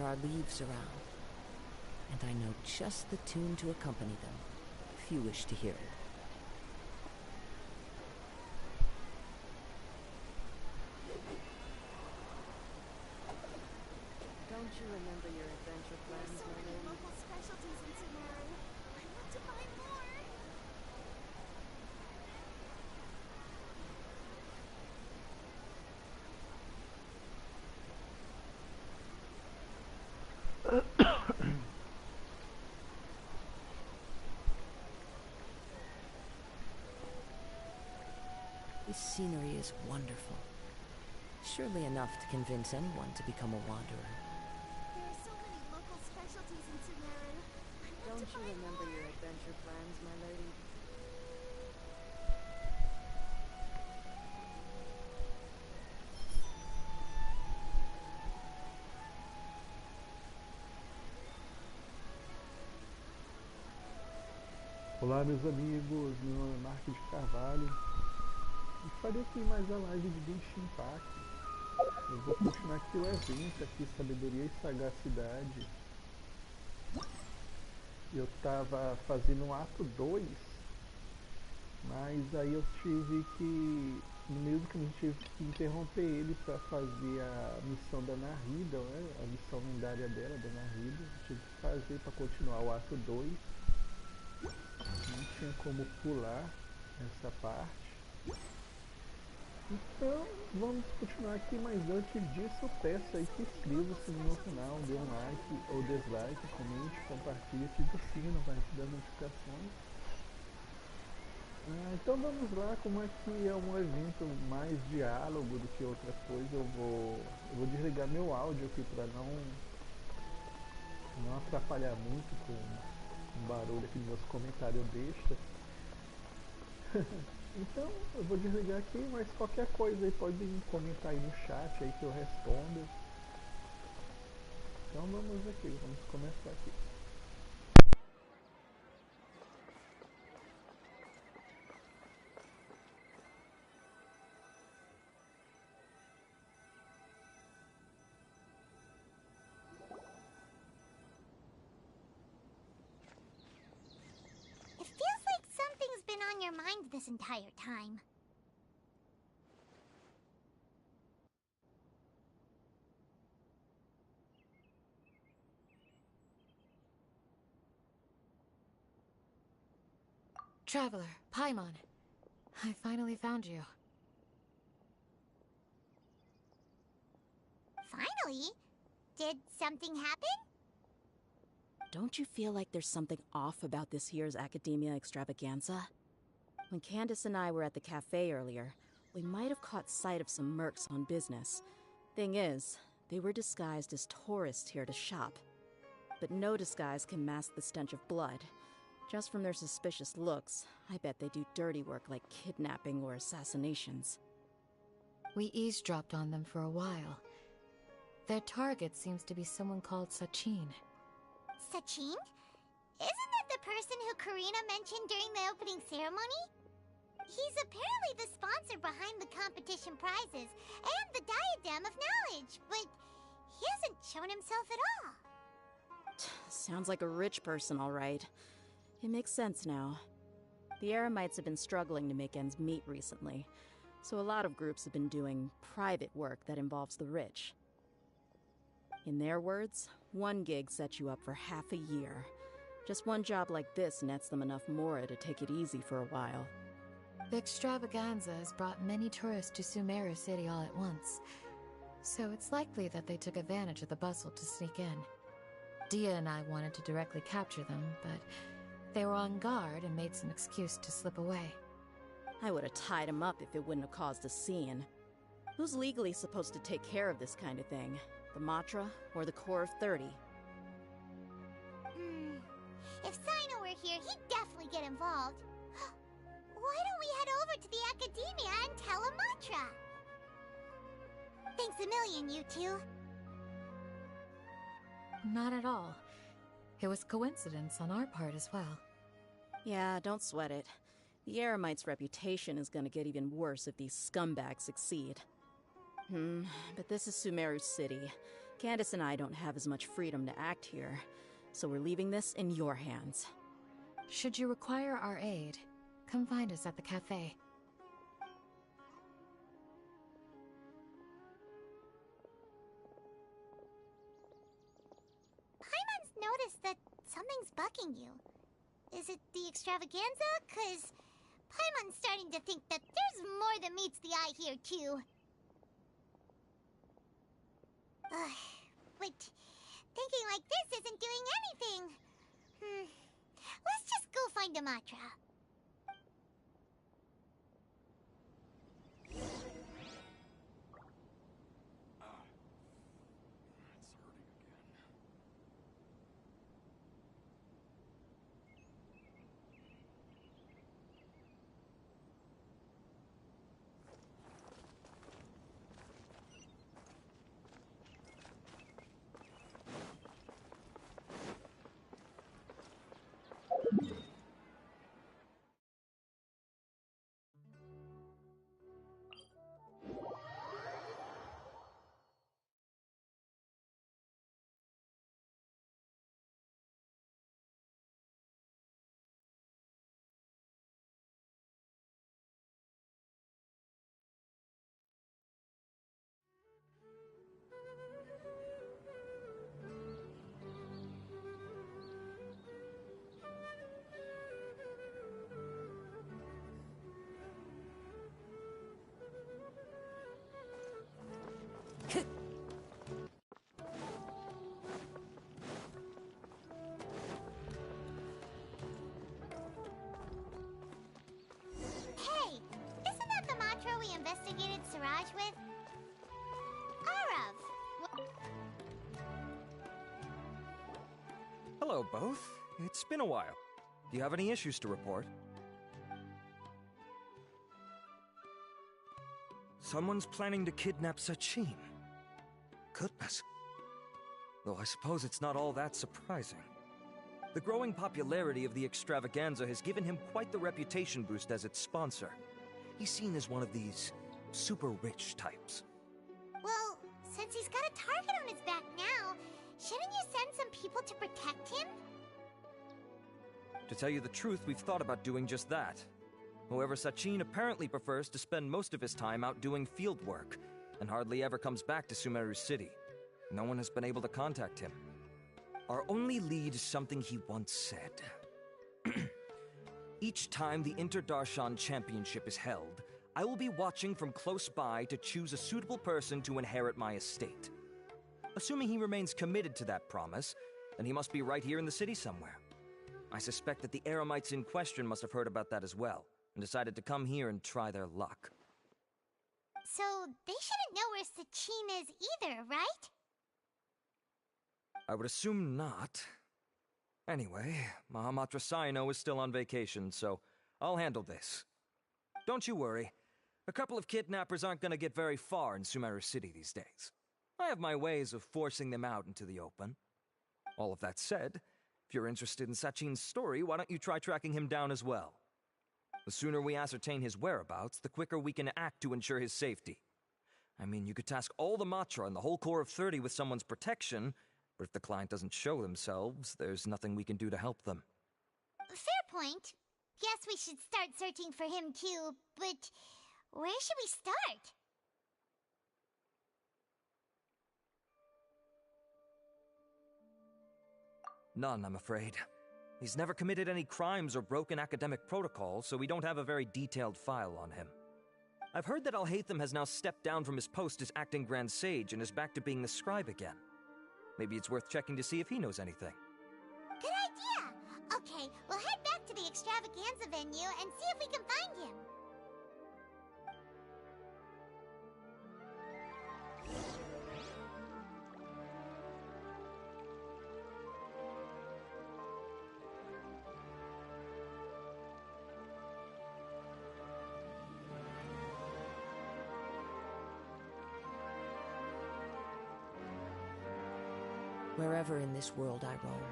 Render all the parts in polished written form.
our leaves around, and I know just the tune to accompany them, if you wish to hear it. Don't you remember your adventure plans, There's so many local specialties in Sumeru. I want to buy more. This scenery is wonderful. Surely enough to convince anyone to become a wanderer. There are so many local specialties in Sumeru. I want Don't to you buy remember more. your adventure plans, my lady? Olá meus amigos, meu nome é markdcarvalho e farei aqui mais a live de Genshin Impact. Eu vou continuar aqui o evento aqui, Sabedoria e Sagacidade. Eu estava fazendo o ato 2, mas aí eu tive que, no meio do caminho, tive que interromper ele para fazer a missão da Narida, né? A missão lendária dela, da Narida. Eu tive que fazer para continuar o ato 2. Não tinha como pular essa parte. Então vamos continuar aqui, mas antes disso eu peço aí que inscreva-se no meu canal, dê um like ou dislike, comente, compartilhe, ative o sino para receber as notificações. Então vamos lá, como é que é um evento mais diálogo do que outra coisa, eu vou desligar meu áudio aqui para não atrapalhar muito com o barulho aqui dos meus comentários besta. Então eu vou desligar aqui, mas qualquer coisa aí podem comentar aí no chat aí que eu respondo. Então vamos aqui, vamos começar aqui. It feels like something's been on your mind this entire time. Traveler, Paimon. I finally found you. Finally? Did something happen? Don't you feel like there's something off about this year's Academia Extravaganza? When Candace and I were at the cafe earlier, we might have caught sight of some mercs on business. Thing is, they were disguised as tourists here to shop. But no disguise can mask the stench of blood. Just from their suspicious looks, I bet they do dirty work like kidnapping or assassinations. We eavesdropped on them for a while. Their target seems to be someone called Sachin. Sachin? Isn't that the person who Karina mentioned during the opening ceremony? He's apparently the sponsor behind the competition prizes and the Diadem of Knowledge, but he hasn't shown himself at all. Sounds like a rich person, all right. It makes sense now. The Eremites have been struggling to make ends meet recently, so a lot of groups have been doing private work that involves the rich. In their words, one gig sets you up for half a year. Just one job like this nets them enough mora to take it easy for a while. The extravaganza has brought many tourists to Sumeru City all at once, so it's likely that they took advantage of the bustle to sneak in. Dia and I wanted to directly capture them, but they were on guard and made some excuse to slip away. I would have tied him up if it wouldn't have caused a scene. Who's legally supposed to take care of this kind of thing? The Matra or the Core of 30? If Sino were here, he'd definitely get involved. Why don't we head over to the Academia and tell Amatra? Thanks a million, you two. Not at all. It was coincidence on our part as well. Yeah, don't sweat it. The Eremite's reputation is gonna get even worse if these scumbags succeed. But this is Sumeru City, Candace and I don't have as much freedom to act here, so we're leaving this in your hands. Should you require our aid, come find us at the cafe. Paimon's noticed that something's bugging you. Is it the extravaganza? 'Cause Paimon's starting to think that there's more than meets the eye here, too. But thinking like this isn't doing anything. Let's just go find a mantra. Hey, isn't that the mantra we investigated Siraj with? Arav! Hello, both. It's been a while. Do you have any issues to report? Someone's planning to kidnap Sachin. Goodness. Though I suppose it's not all that surprising. The growing popularity of the extravaganza has given him quite the reputation boost as its sponsor. He's seen as one of these super rich types. Well, since he's got a target on his back now, shouldn't you send some people to protect him? To tell you the truth, we've thought about doing just that. However, Sachin apparently prefers to spend most of his time out doing field work, and hardly ever comes back to Sumeru City. No one has been able to contact him. Our only lead is something he once said. Each time the Inter-Darshan Championship is held, I will be watching from close by to choose a suitable person to inherit my estate. Assuming he remains committed to that promise, then he must be right here in the city somewhere. I suspect that the Eremites in question must have heard about that as well, and decided to come here and try their luck. So, they shouldn't know where Sachin is either, right? I would assume not. Anyway, Mahamatra Saino is still on vacation, so I'll handle this. Don't you worry. A couple of kidnappers aren't going to get very far in Sumeru City these days. I have my ways of forcing them out into the open. All of that said, if you're interested in Sachin's story, why don't you try tracking him down as well? The sooner we ascertain his whereabouts, the quicker we can act to ensure his safety. I mean, you could task all the Matra and the whole Corps of 30 with someone's protection, but if the client doesn't show themselves, there's nothing we can do to help them. Fair point. Guess we should start searching for him too, but where should we start? None, I'm afraid. He's never committed any crimes or broken academic protocol, so we don't have a very detailed file on him. I've heard that Alhaitham has now stepped down from his post as acting Grand Sage and is back to being the scribe again. Maybe it's worth checking to see if he knows anything. Good idea! Okay, we'll head back to the extravaganza venue and see if we can find him. Wherever in this world I roam,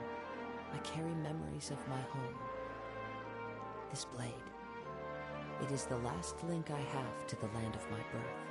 I carry memories of my home. This blade, it is the last link I have to the land of my birth.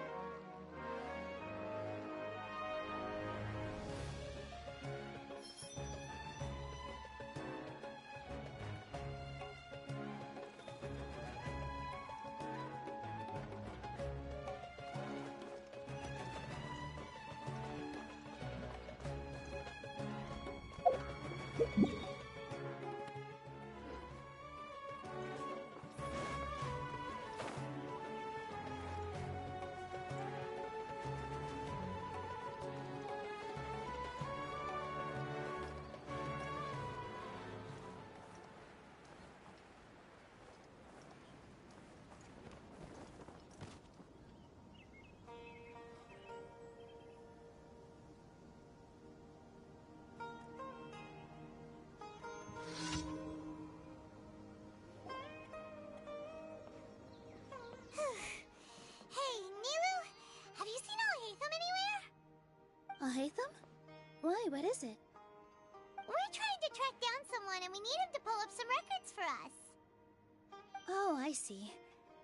Hey, Nilu, have you seen Alhaitham anywhere? Alhaitham? Why, what is it? We're trying to track down someone and we need him to pull up some records for us. Oh, I see.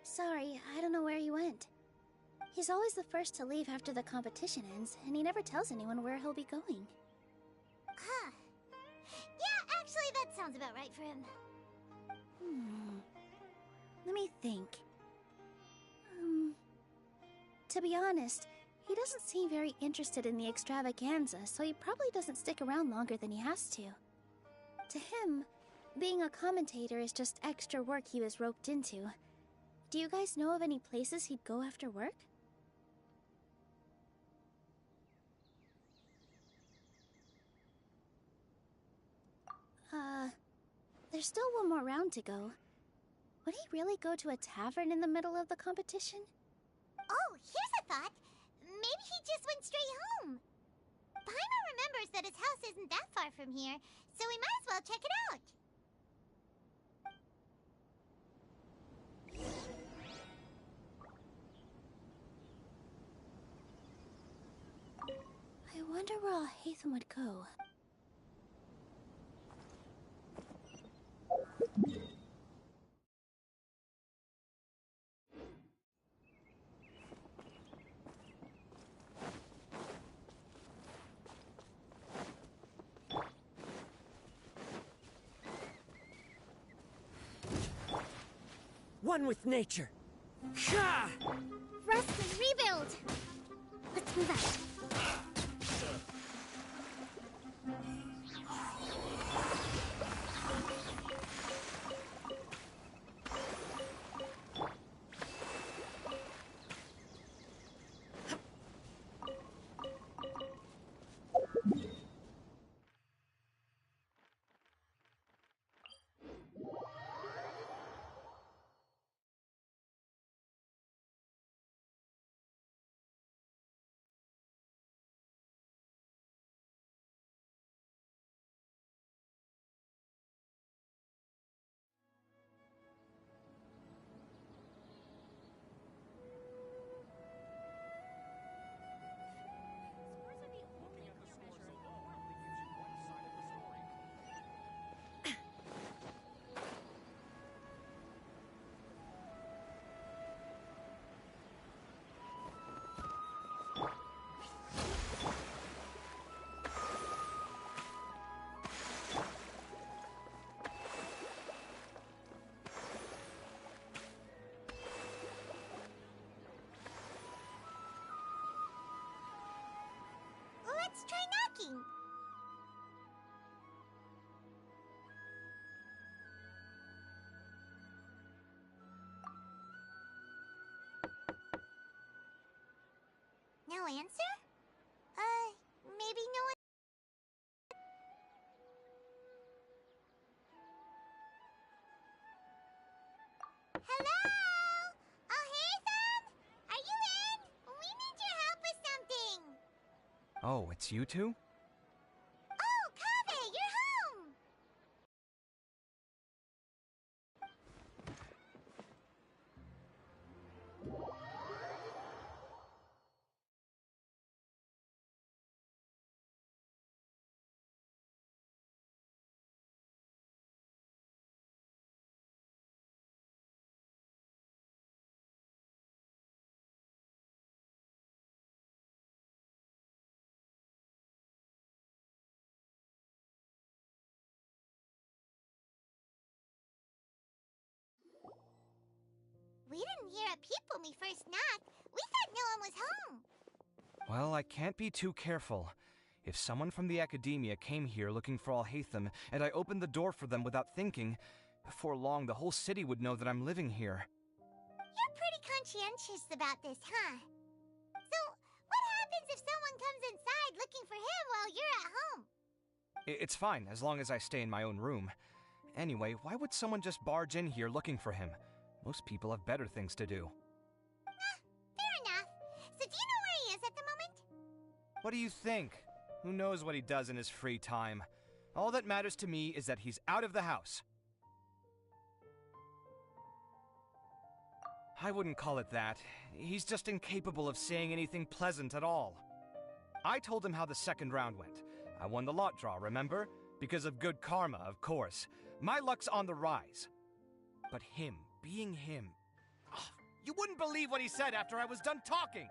Sorry, I don't know where he went. He's always the first to leave after the competition ends, and he never tells anyone where he'll be going. Huh. Yeah, actually, that sounds about right for him. Let me think. To be honest, he doesn't seem very interested in the extravaganza, so he probably doesn't stick around longer than he has to. To him, being a commentator is just extra work he was roped into. Do you guys know of any places he'd go after work? There's still one more round to go. Would he really go to a tavern in the middle of the competition? Oh, here's a thought. Maybe he just went straight home. Paimon remembers that his house isn't that far from here, so we might as well check it out. I wonder where Alhaitham would go. One with nature. Rust and rebuild! Let's move out. Let's try knocking. No answer? Maybe no one. Hello? Alhaitham? Are you in? We need your help with something. Oh, it's you two? Oh, Kaveh, you're home! We didn't hear a peep when we first knocked. We thought no one was home. Well, I can't be too careful. If someone from the academia came here looking for Alhaitham and I opened the door for them without thinking, before long the whole city would know that I'm living here. You're pretty conscientious about this, huh? So, what happens if someone comes inside looking for him while you're at home? It's fine, as long as I stay in my own room. Anyway, why would someone just barge in here looking for him? Most people have better things to do. Fair enough. So do you know where he is at the moment? What do you think? Who knows what he does in his free time? All that matters to me is that he's out of the house. I wouldn't call it that. He's just incapable of saying anything pleasant at all. I told him how the second round went. I won the lot draw, remember? Because of good karma, of course. My luck's on the rise. But him, being him... Oh, you wouldn't believe what he said after I was done talking!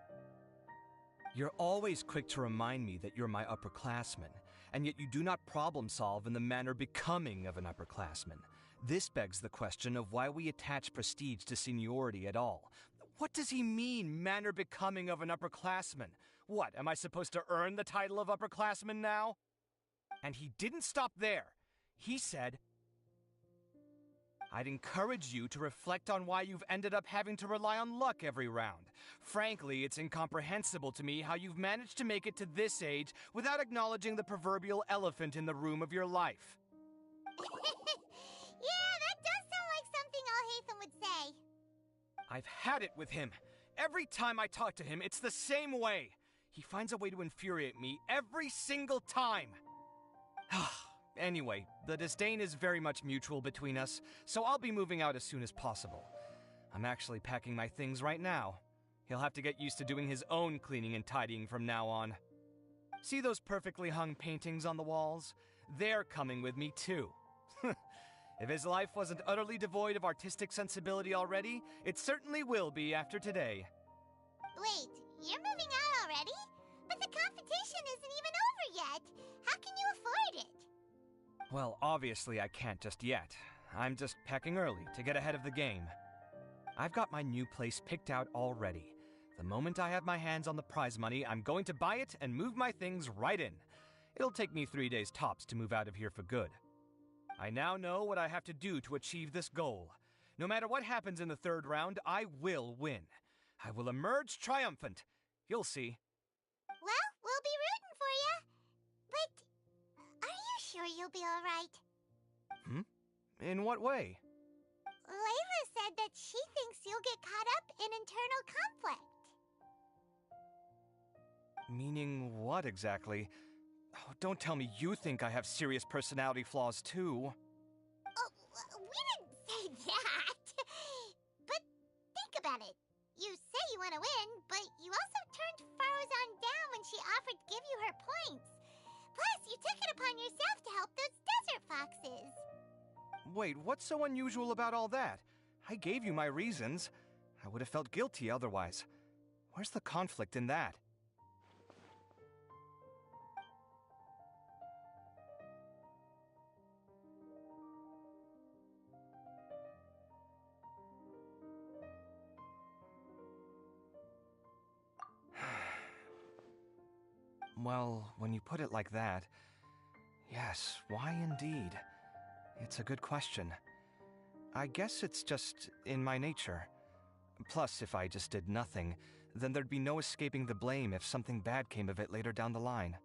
You're always quick to remind me that you're my upperclassman, and yet you do not problem solve in the manner becoming of an upperclassman. This begs the question of why we attach prestige to seniority at all. What does he mean, manner becoming of an upperclassman? What, am I supposed to earn the title of upperclassman now? And he didn't stop there. He said, I'd encourage you to reflect on why you've ended up having to rely on luck every round. Frankly, it's incomprehensible to me how you've managed to make it to this age without acknowledging the proverbial elephant in the room of your life. Yeah, that does sound like something Alhaitham would say. I've had it with him. Every time I talk to him, it's the same way. He finds a way to infuriate me every single time. Anyway, the disdain is very much mutual between us, so I'll be moving out as soon as possible. I'm actually packing my things right now. He'll have to get used to doing his own cleaning and tidying from now on. See those perfectly hung paintings on the walls? They're coming with me too. If his life wasn't utterly devoid of artistic sensibility already, it certainly will be after today. Wait, you're moving out already? But the competition isn't even over yet. How can you afford it? Well, obviously I can't just yet. I'm just packing early to get ahead of the game. I've got my new place picked out already. The moment I have my hands on the prize money, I'm going to buy it and move my things right in. It'll take me 3 days tops to move out of here for good. I now know what I have to do to achieve this goal. No matter what happens in the third round, I will win. I will emerge triumphant. You'll see. Well, we'll be rooting for you. But are you sure you'll be all right? In what way? Layla said that she thinks you'll get caught up in internal conflict. Meaning what exactly? Oh, don't tell me you think I have serious personality flaws too. Oh, we didn't say that. But think about it. You say you want to win, but you also turned Farozan down when she offered to give you her points. Plus, you took it upon yourself to help those desert foxes. Wait, what's so unusual about all that? I gave you my reasons. I would have felt guilty otherwise. Where's the conflict in that? Well, when you put it like that, yes, why indeed? It's a good question. I guess it's just in my nature. Plus, if I just did nothing, then there'd be no escaping the blame if something bad came of it later down the line.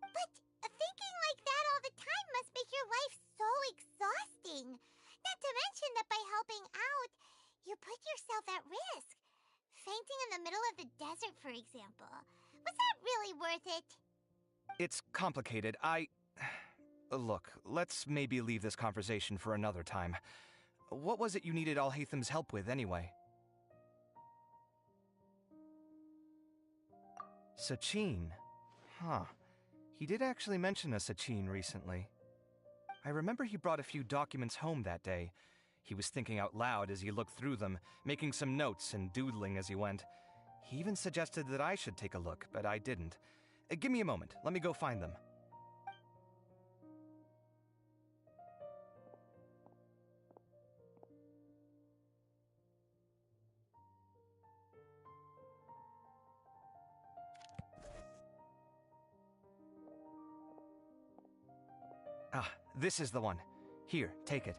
But thinking like that all the time must make your life so exhausting. Not to mention that by helping out, you put yourself at risk. Fainting in the middle of the desert, for example. Was that really worth it? It's complicated. Look, let's maybe leave this conversation for another time. What was it you needed Alhaitham's help with, anyway? Sachin. Huh. He did actually mention a Sachin recently. I remember he brought a few documents home that day. He was thinking out loud as he looked through them, making some notes and doodling as he went. He even suggested that I should take a look, but I didn't. Give me a moment. Let me go find them. This is the one. Here, take it.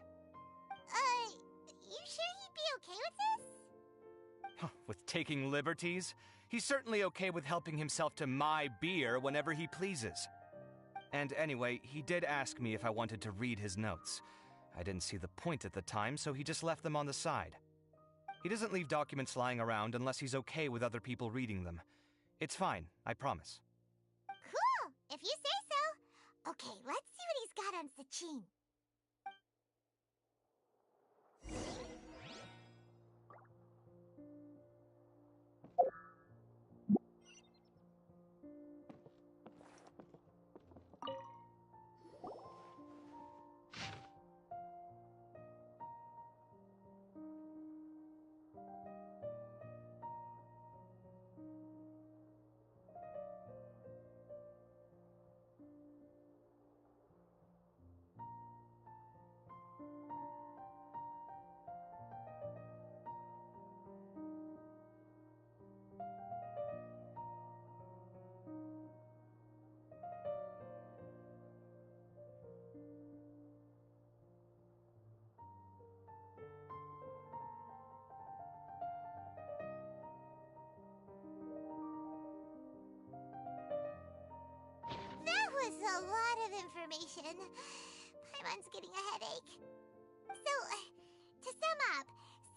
You sure he'd be okay with this? With taking liberties? He's certainly okay with helping himself to my beer whenever he pleases. And anyway, he did ask me if I wanted to read his notes. I didn't see the point at the time, so he just left them on the side. He doesn't leave documents lying around unless he's okay with other people reading them. It's fine, I promise. Cool, if you say so. Okay, let's see what he's got on Sachin. A lot of information. Paimon's getting a headache. So, to sum up,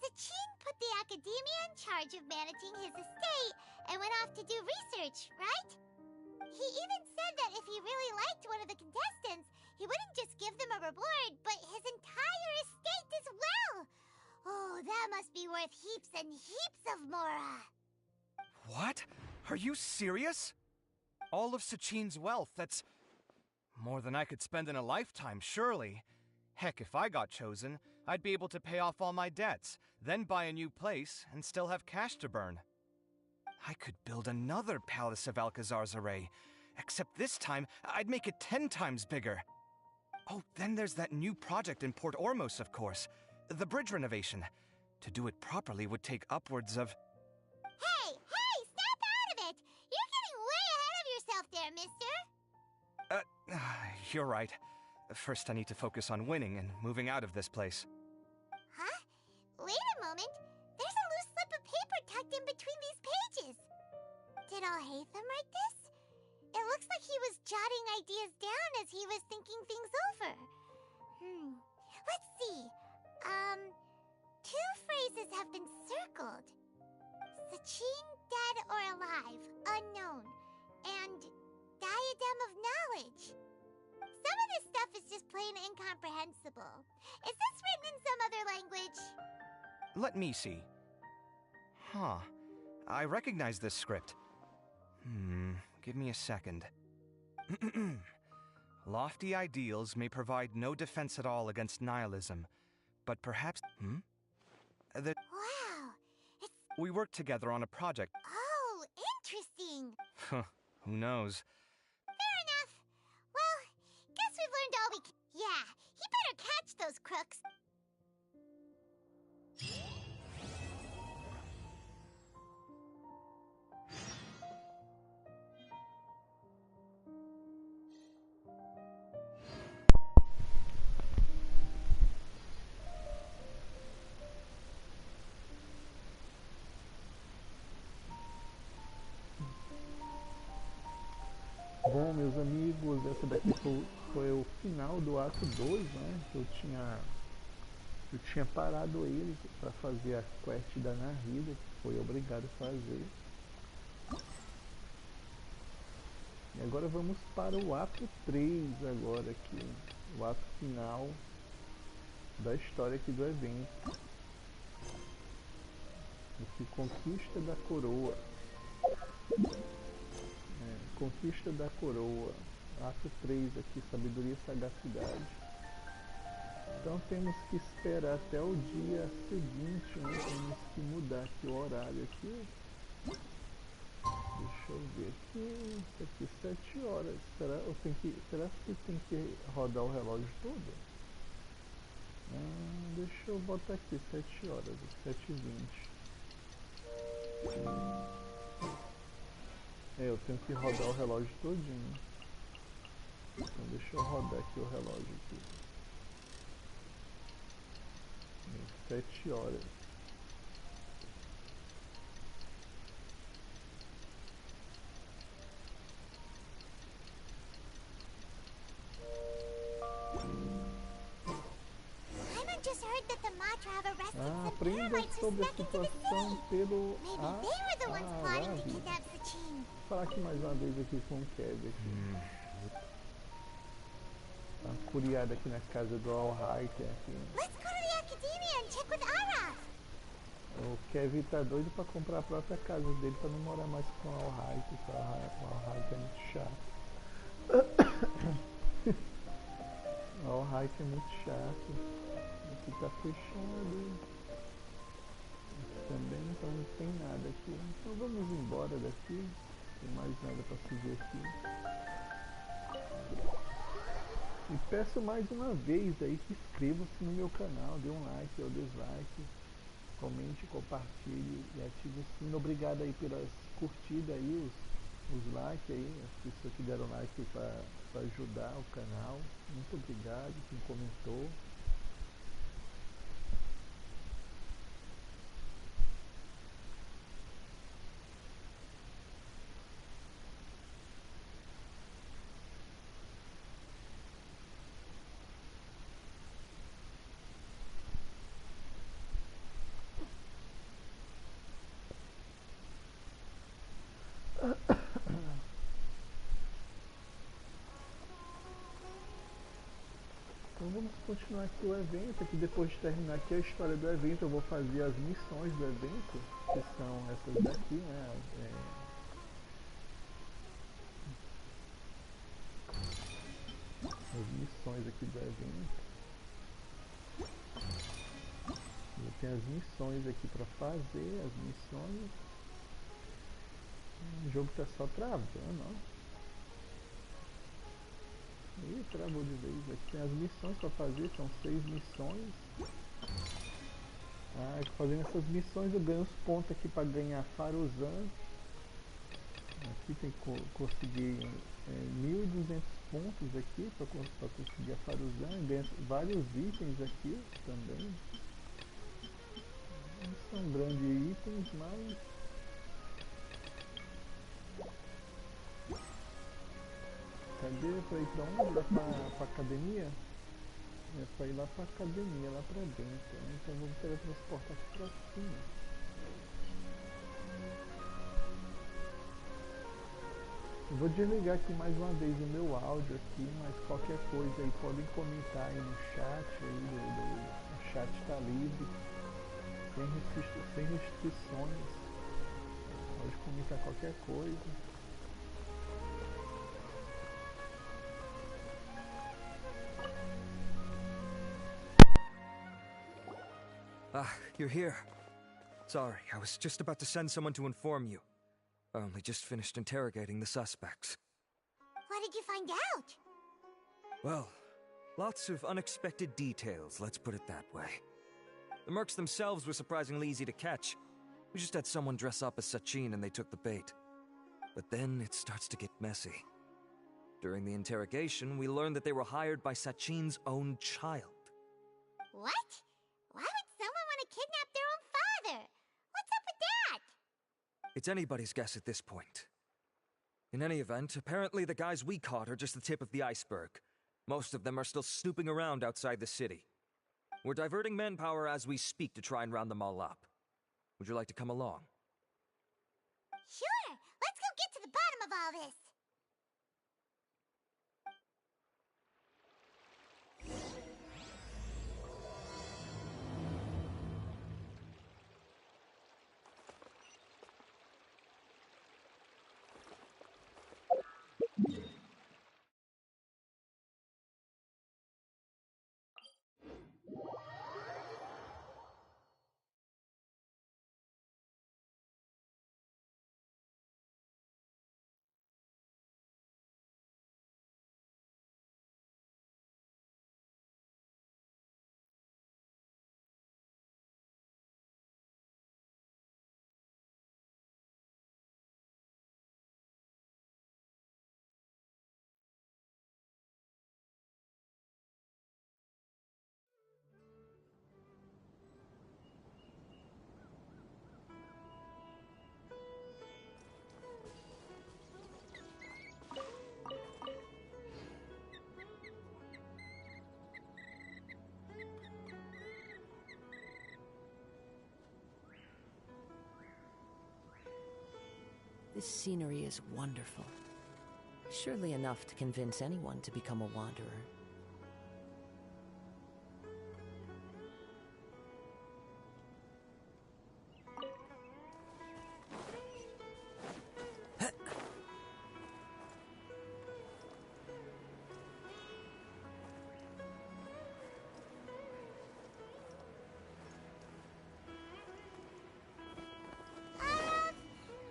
Sachin put the academia in charge of managing his estate and went off to do research, right? He even said that if he really liked one of the contestants, he wouldn't just give them a reward, but his entire estate as well. Oh, that must be worth heaps and heaps of mora. What? Are you serious? All of Sachin's wealth, that's more than I could spend in a lifetime, surely. Heck, if I got chosen, I'd be able to pay off all my debts, then buy a new place, and still have cash to burn. I could build another Palace of Alcazar's array, except this time, I'd make it 10 times bigger. Oh, then there's that new project in Port Ormos, of course. The bridge renovation. To do it properly would take upwards of... Hey, snap out of it! You're getting way ahead of yourself there, mister! You're right. First I need to focus on winning and moving out of this place. Huh? Wait a moment. There's a loose slip of paper tucked in between these pages. Did Alhaitham write this? It looks like he was jotting ideas down as he was thinking things over. Let's see. Two phrases have been circled. Sachin, dead or alive, unknown. And diadem of knowledge. Some of this stuff is just plain incomprehensible. Is this written in some other language? Let me see. Huh. I recognize this script. Give me a second. Lofty ideals may provide no defense at all against nihilism, but perhaps... Wow! We worked together on a project. Oh, interesting! Who knows? Fair enough. Well, guess we've learned all we can. Yeah, he better catch those crooks. Bom, meus amigos, essa daqui foi o final do ato 2, né? Eu tinha parado ele para fazer a quest da Narida, que foi obrigado a fazer. E agora vamos para o ato 3 agora aqui, o ato final da história aqui do evento. Aqui, Conquista da Coroa. Conquista da Coroa, ato 3 aqui, Sabedoria e Sagacidade. Então temos que esperar até o dia seguinte, né? Temos que mudar aqui o horário aqui. Deixa eu ver aqui, isso aqui 7 horas. Será que tem que rodar o relógio todo? Deixa eu botar aqui 7 horas, 7h20. Eu tenho que rodar o relógio todinho. Então deixa eu rodar aqui o relógio aqui. 7 horas. Paimon just heard that the Matra have arrested some Aprenda Paramites who sobre a snuck into the situação city. pelo Maybe they were the ones plotting to kidnap Sachin. Vou falar aqui mais uma vez aqui com o Kevin aqui. Tá uma curiada aqui na casa do All-Hiker aqui. Let's go to the academia and check with Ara. O Kevin tá doido pra comprar a própria casa dele pra não morar mais com o All-Hiker, porque o All-Hiker é muito chato. O All-Hiker é muito chato. Aqui tá fechado. Aqui também, então não tem nada aqui. Então vamos embora daqui. Não tem mais nada pra se ver aqui. E peço mais uma vez aí que inscreva-se no meu canal, dê um like ou dislike, comente, compartilhe e ative o sino. Obrigado aí pelas curtidas aí, os likes aí, as pessoas que deram like para ajudar o canal. Muito obrigado quem comentou. Então vamos continuar aqui o evento, que depois de terminar aqui a história do evento eu vou fazer as missões do evento, que são essas daqui, né? As missões aqui do evento. Eu tenho as missões aqui para fazer, as missões. O jogo tá só travando, ó. Ih, travou de vez. Aqui tem as missões para fazer, são 6 missões. Fazendo essas missões eu ganho os pontos aqui para ganhar Faruzan. Aqui tem que conseguir 1.200 pontos aqui para conseguir a Faruzan. Ganha vários itens aqui também. Não são grandes itens, mas... Cadê? Pra ir pra onde? Lá pra academia? É pra ir lá pra academia, lá pra dentro. Então vamos teletransportar aqui pra cima. Eu vou desligar aqui mais uma vez o meu áudio aqui, mas qualquer coisa aí podem comentar aí no chat, aí o chat tá livre, sem restrições. Pode comentar qualquer coisa. Ah, you're here. Sorry, I was just about to send someone to inform you. I only just finished interrogating the suspects. What did you find out? Well, lots of unexpected details, let's put it that way. The mercs themselves were surprisingly easy to catch. We just had someone dress up as Sachin and they took the bait. But then it starts to get messy. During the interrogation, we learned that they were hired by Sachin's own child. What? Why would someone want to kidnap their own father? What's up with that? It's anybody's guess at this point. In any event, apparently the guys we caught are just the tip of the iceberg. Most of them are still snooping around outside the city. We're diverting manpower as we speak to try and round them all up. Would you like to come along? Sure, let's go get to the bottom of all this. This scenery is wonderful. Surely enough to convince anyone to become a wanderer.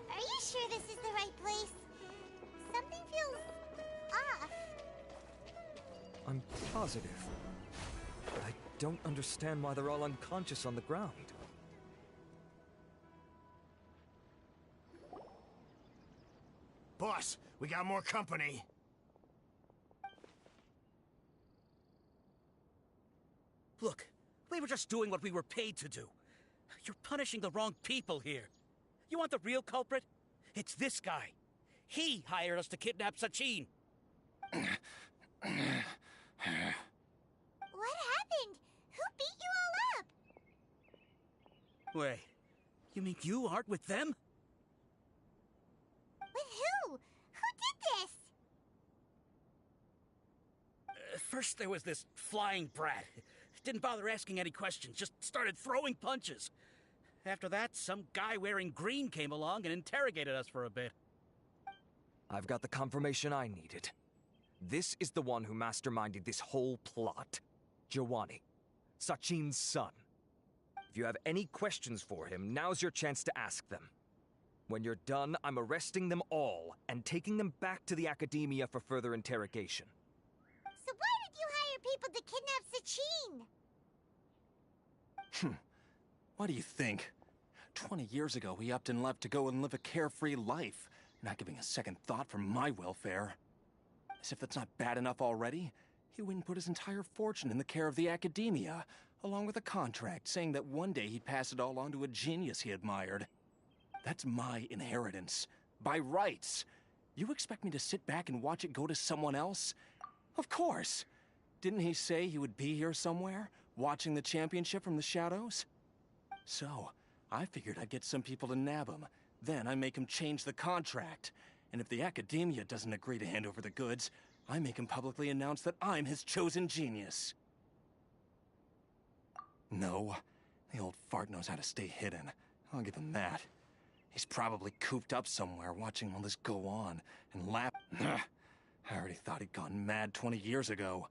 Are you sure this is the right place? Something feels off. I'm positive. But I don't understand why they're all unconscious on the ground. Boss, we got more company. Look, we were just doing what we were paid to do. You're punishing the wrong people here. You want the real culprit? It's this guy. He hired us to kidnap Sachin. What happened? Who beat you all up? Wait, you mean you aren't with them? With who? Who did this? First there was this flying brat. Didn't bother asking any questions, just started throwing punches. After that, some guy wearing green came along and interrogated us for a bit. I've got the confirmation I needed. This is the one who masterminded this whole plot. Jawani, Sachin's son. If you have any questions for him, now's your chance to ask them. When you're done, I'm arresting them all and taking them back to the academia for further interrogation. So why did you hire people to kidnap Sachin? What do you think? 20 years ago, he upped and left to go and live a carefree life, not giving a second thought for my welfare. As if that's not bad enough already, he went and put his entire fortune in the care of the academia, along with a contract saying that one day he'd pass it all on to a genius he admired. That's my inheritance, by rights. You expect me to sit back and watch it go to someone else? Of course! Didn't he say he would be here somewhere, watching the championship from the shadows? So, I figured I'd get some people to nab him. Then I make him change the contract. And if the academia doesn't agree to hand over the goods, I make him publicly announce that I'm his chosen genius. No, the old fart knows how to stay hidden. I'll give him that. He's probably cooped up somewhere watching all this go on and laugh. I already thought he'd gone mad 20 years ago.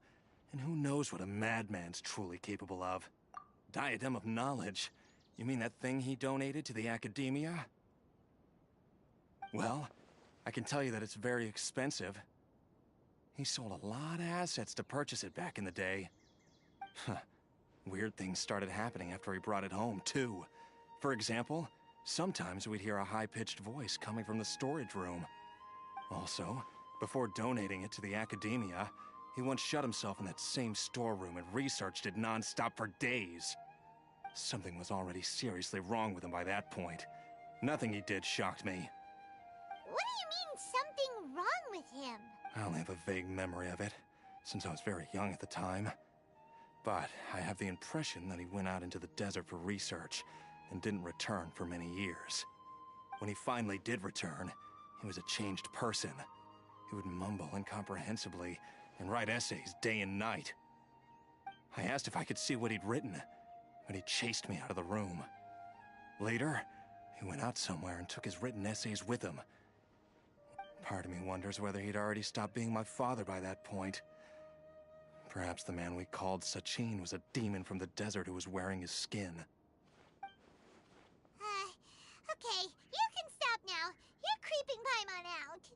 And who knows what a madman's truly capable of. Diadem of knowledge. You mean that thing he donated to the academia? Well, I can tell you that it's very expensive. He sold a lot of assets to purchase it back in the day. Weird things started happening after he brought it home, too. For example, sometimes we'd hear a high-pitched voice coming from the storage room. Also, before donating it to the academia, he once shut himself in that same storeroom and researched it non-stop for days. Something was already seriously wrong with him by that point. Nothing he did shocked me. What do you mean, something wrong with him? I only have a vague memory of it, since I was very young at the time. But I have the impression that he went out into the desert for research and didn't return for many years. When he finally did return, he was a changed person. He would mumble incomprehensibly and write essays day and night. I asked if I could see what he'd written, but he chased me out of the room. Later, he went out somewhere and took his written essays with him. Part of me wonders whether he'd already stopped being my father by that point. Perhaps the man we called Sachin was a demon from the desert who was wearing his skin. Okay, you can stop now. You're creeping Paimon out.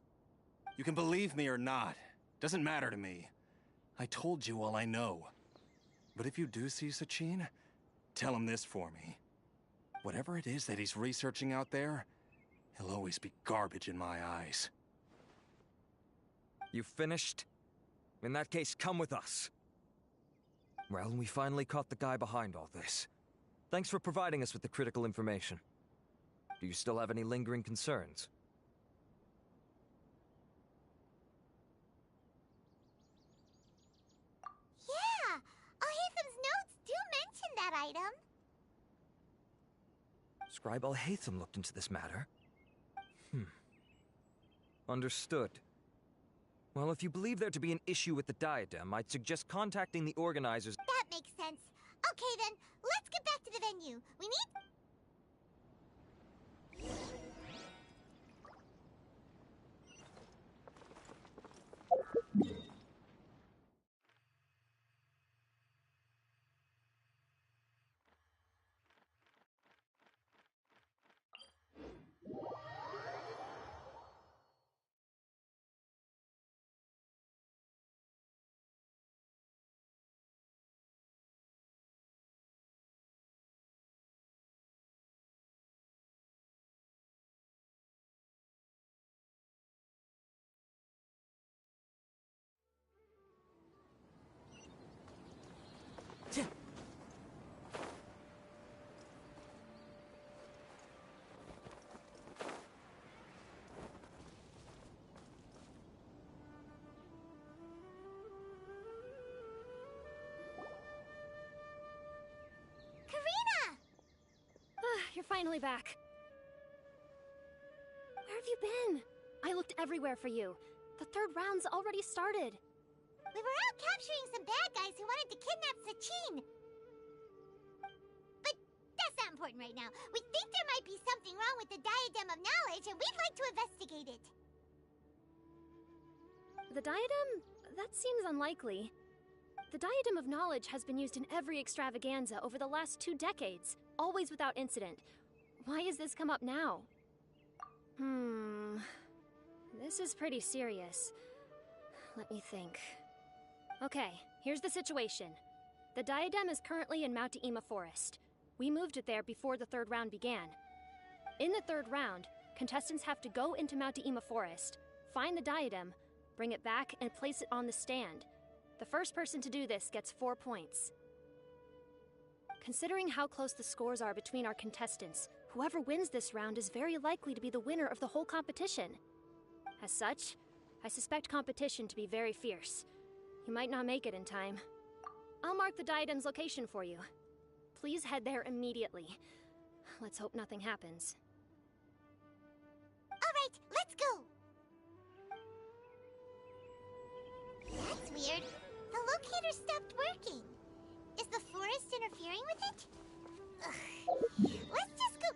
You can believe me or not. Doesn't matter to me. I told you all I know. But if you do see Sachin, tell him this for me. Whatever it is that he's researching out there, he'll always be garbage in my eyes. You finished? In that case, come with us. Well, we finally caught the guy behind all this. Thanks for providing us with the critical information. Do you still have any lingering concerns? Yeah, Al-Haytham's notes do mention that item. Scribe Al-Haytham looked into this matter. Understood. Well, if you believe there to be an issue with the diadem, I'd suggest contacting the organizers. That makes sense. Okay then, let's get back to the venue. We need... You're finally back. Where have you been? I looked everywhere for you. The third round's already started. We were out capturing some bad guys who wanted to kidnap Sachin. But that's not important right now. We think there might be something wrong with the Diadem of Knowledge, and we'd like to investigate it. The diadem? That seems unlikely. The Diadem of Knowledge has been used in every extravaganza over the last 2 decades, always without incident. Why has this come up now? This is pretty serious. Let me think. Okay, here's the situation. The diadem is currently in Mount Ima Forest. We moved it there before the third round began. In the third round, contestants have to go into Mount Ima Forest, find the diadem, bring it back, and place it on the stand. The first person to do this gets 4 points. Considering how close the scores are between our contestants, whoever wins this round is very likely to be the winner of the whole competition. As such, I suspect competition to be very fierce. You might not make it in time. I'll mark the diadem's location for you. Please head there immediately. Let's hope nothing happens. All right, let's go! That's weird. The locator stopped working. Is the forest interfering with it? Ugh. Let's just go...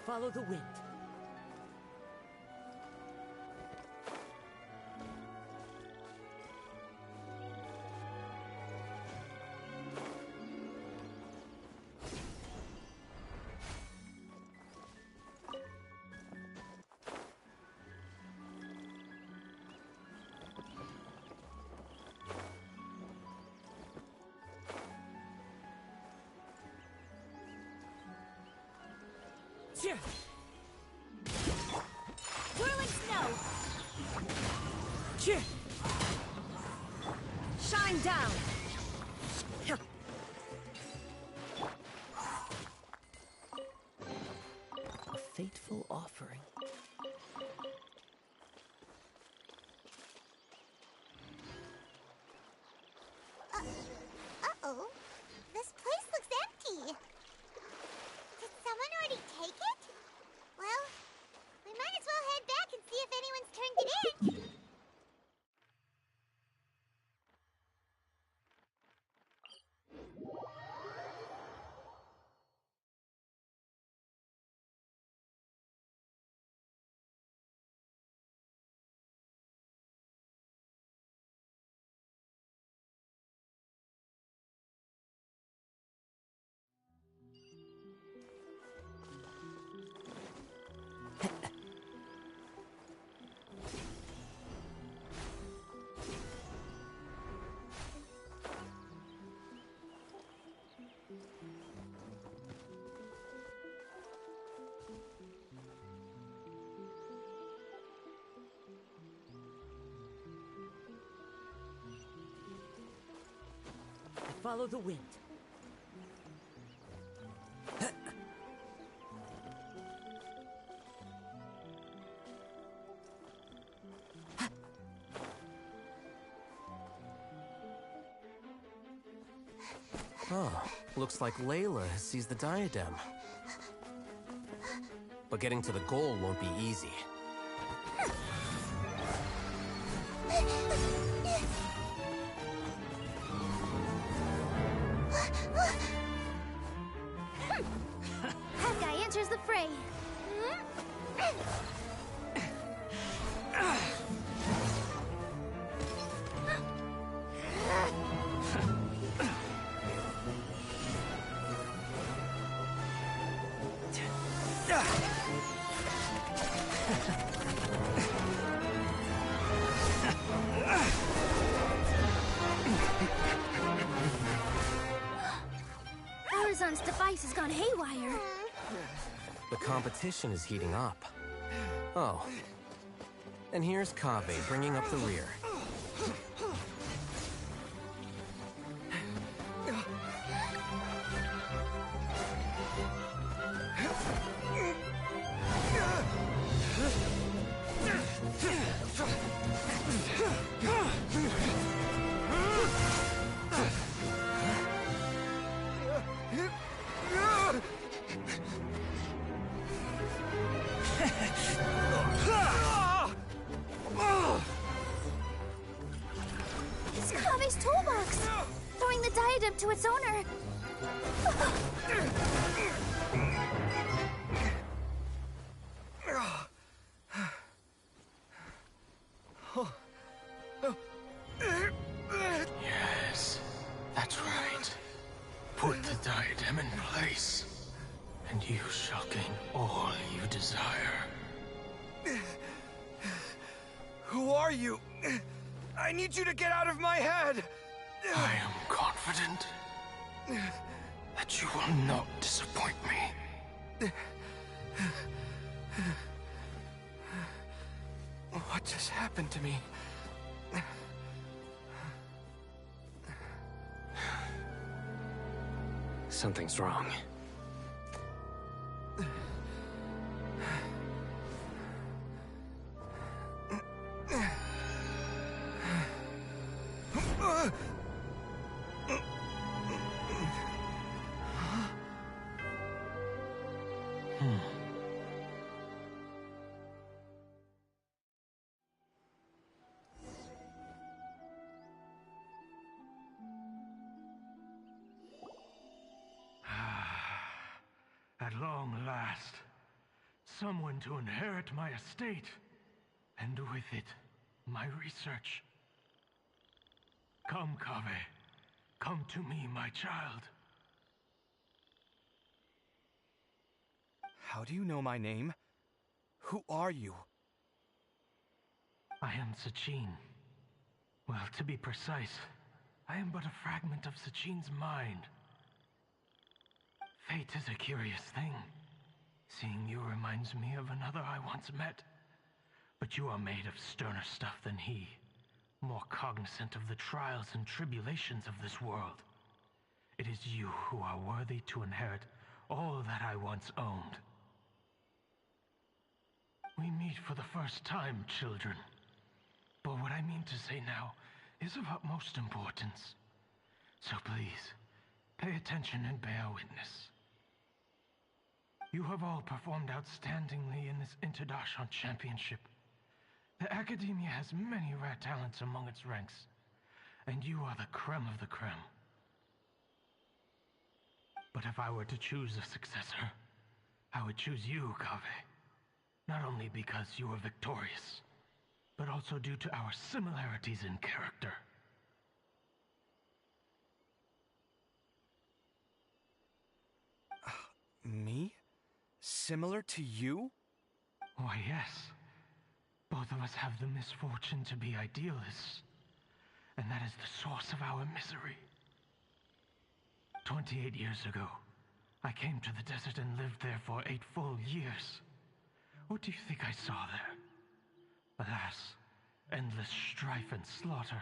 Follow the wind. Yeah. Whirling snow! Yeah. Shine down! A fateful offering. Uh-oh. This place looks empty. Did someone already take it? Well, we might as well head back and see if anyone's turned it in. follow the wind. Oh, looks like Layla has seized the diadem. But getting to the goal won't be easy. That guy enters the fray. Horizon's device has gone haywire. The competition is heating up. Oh. And here's Kaveh bringing up the rear. It's Kaveh's toolbox! Throwing the diadem to its owner! Yes, that's right. Put the diadem in place, and you shall gain all you desire. Who are you? I need you to get out of my head! I am confident that you will not disappoint me. What just happened to me? Something's wrong. At long last, someone to inherit my estate, and with it, my research. Come, Kaveh. Come to me, my child. How do you know my name? Who are you? I am Sachin. Well, to be precise, I am but a fragment of Sachin's mind. Fate is a curious thing. Seeing you reminds me of another I once met. But you are made of sterner stuff than he, more cognizant of the trials and tribulations of this world. It is you who are worthy to inherit all that I once owned. We meet for the first time, children. But what I mean to say now is of utmost importance. So please, pay attention and bear witness. You have all performed outstandingly in this Interdarshan Championship. The Academia has many rare talents among its ranks, and you are the creme of the creme. But if I were to choose a successor, I would choose you, Kaveh. Not only because you were victorious, but also due to our similarities in character. Me? Similar to you? Why, yes. Both of us have the misfortune to be idealists, and that is the source of our misery. 28 years ago, I came to the desert and lived there for 8 full years. What do you think I saw there? Alas, endless strife and slaughter.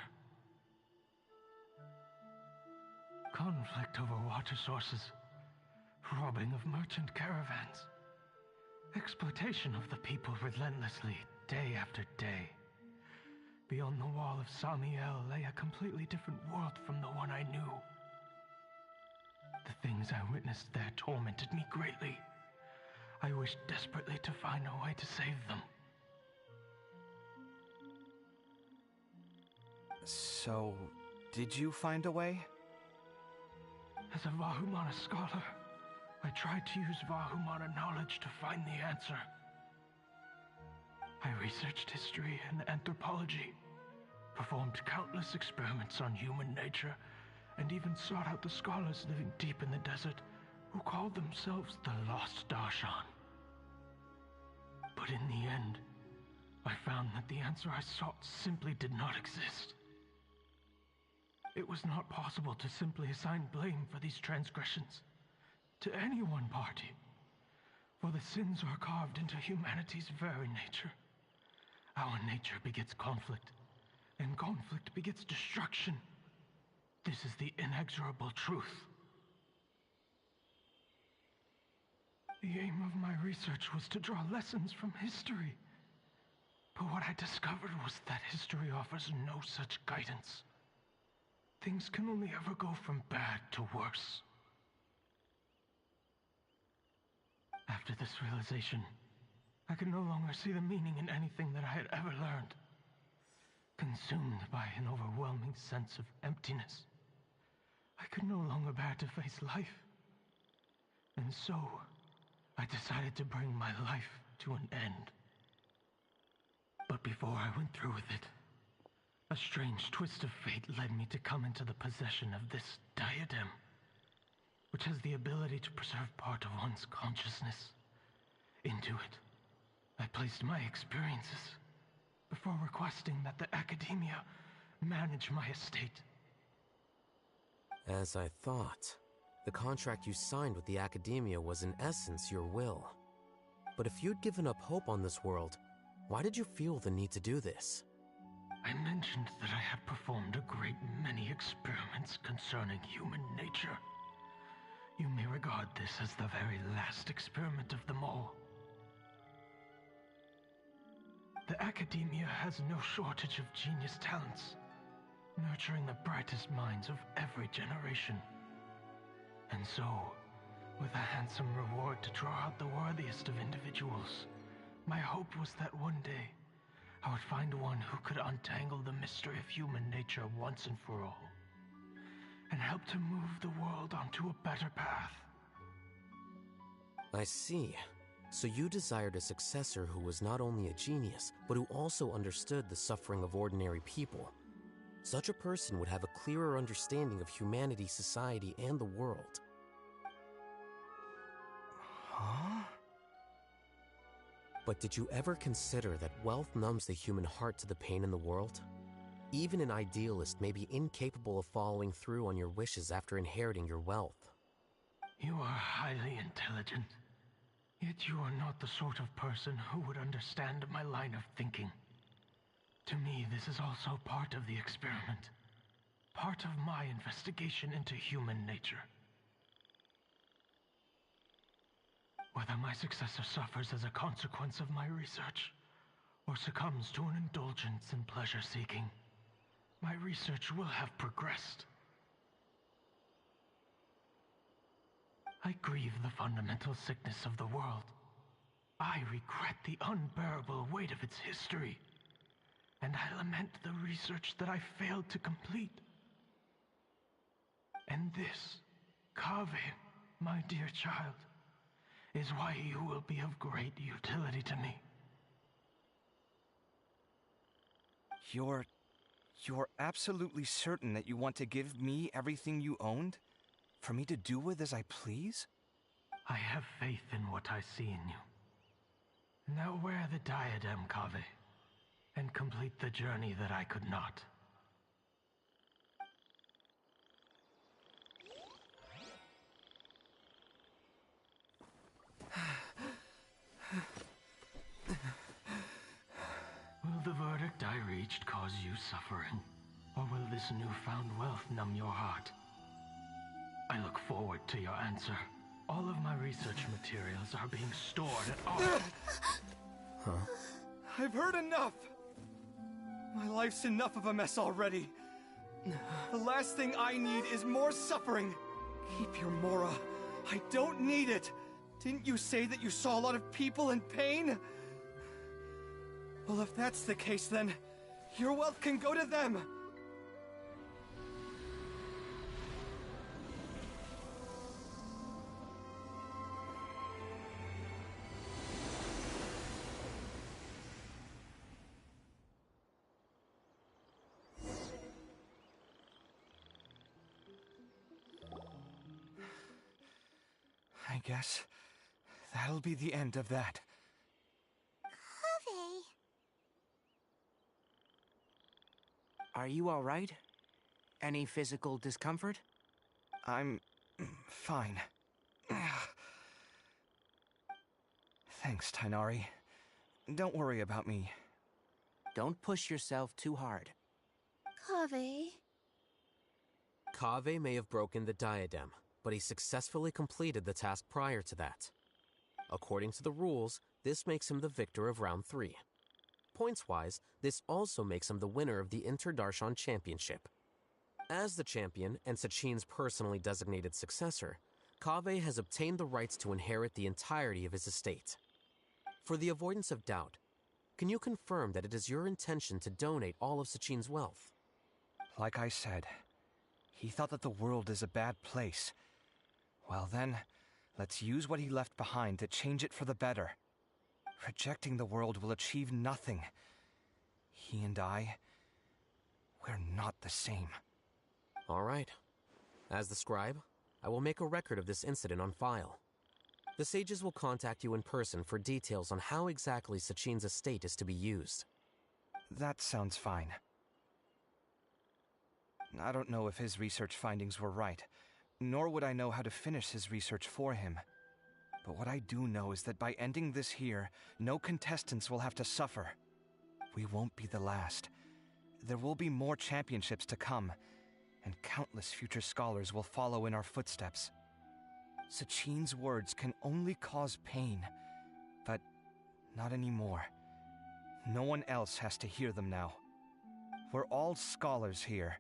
Conflict over water sources, robbing of merchant caravans, exploitation of the people relentlessly, day after day. Beyond the wall of Samiel lay a completely different world from the one I knew. The things I witnessed there tormented me greatly. I wished desperately to find a way to save them. So, did you find a way? As a Vahumana scholar, I tried to use Vahumana knowledge to find the answer. I researched history and anthropology, performed countless experiments on human nature, and even sought out the scholars living deep in the desert who called themselves the Lost Darshan. But in the end, I found that the answer I sought simply did not exist. It was not possible to simply assign blame for these transgressions to any one party, for the sins are carved into humanity's very nature. Our nature begets conflict, and conflict begets destruction. This is the inexorable truth. The aim of my research was to draw lessons from history, but what I discovered was that history offers no such guidance. Things can only ever go from bad to worse. After this realization, I could no longer see the meaning in anything that I had ever learned. Consumed by an overwhelming sense of emptiness, I could no longer bear to face life. And so, I decided to bring my life to an end. But before I went through with it, a strange twist of fate led me to come into the possession of this diadem, which has the ability to preserve part of one's consciousness. Into it, I placed my experiences before requesting that the Academia manage my estate. As I thought, the contract you signed with the Academia was in essence your will. But if you'd given up hope on this world, why did you feel the need to do this? I mentioned that I had performed a great many experiments concerning human nature. You may regard this as the very last experiment of them all. The Academia has no shortage of genius talents, nurturing the brightest minds of every generation. And so, with a handsome reward to draw out the worthiest of individuals, my hope was that one day I would find one who could untangle the mystery of human nature once and for all, and help to move the world onto a better path. I see. So you desired a successor who was not only a genius, but who also understood the suffering of ordinary people. Such a person would have a clearer understanding of humanity, society, and the world. Huh? But did you ever consider that wealth numbs the human heart to the pain in the world? Even an idealist may be incapable of following through on your wishes after inheriting your wealth. You are highly intelligent, yet you are not the sort of person who would understand my line of thinking. To me, this is also part of the experiment, part of my investigation into human nature. Whether my successor suffers as a consequence of my research, or succumbs to an indulgence in pleasure-seeking, my research will have progressed. I grieve the fundamental sickness of the world. I regret the unbearable weight of its history, and I lament the research that I failed to complete. And this, Kaveh, my dear child, is why you will be of great utility to me. You're absolutely certain that you want to give me everything you owned? For me to do with as I please? I have faith in what I see in you. Now wear the diadem, Kaveh, and complete the journey that I could not. Will the verdict I reached cause you suffering? Or will this newfound wealth numb your heart? I look forward to your answer. All of my research materials are being stored at all. Huh? I've heard enough! My life's enough of a mess already. The last thing I need is more suffering. Keep your Mora. I don't need it. Didn't you say that you saw a lot of people in pain? Well, if that's the case, then your wealth can go to them. I guess that'll be the end of that. Kaveh. Are you all right? Any physical discomfort? I'm fine. Thanks, Tainari. Don't worry about me. Don't push yourself too hard. Kaveh. Kaveh may have broken the diadem, but he successfully completed the task prior to that. According to the rules, this makes him the victor of round 3. Points-wise, this also makes him the winner of the Inter-Darshan Championship. As the champion and Sachin's personally designated successor, Kaveh has obtained the rights to inherit the entirety of his estate. For the avoidance of doubt, can you confirm that it is your intention to donate all of Sachin's wealth? Like I said, he thought that the world is a bad place. Well then, let's use what he left behind to change it for the better. Rejecting the world will achieve nothing. He and I, we're not the same. All right. As the scribe, I will make a record of this incident on file. The sages will contact you in person for details on how exactly Sachin's estate is to be used. That sounds fine. I don't know if his research findings were right, nor would I know how to finish his research for him. But what I do know is that by ending this here, no contestants will have to suffer. We won't be the last. There will be more championships to come, and countless future scholars will follow in our footsteps. Sachin's words can only cause pain, but not anymore. No one else has to hear them now. We're all scholars here.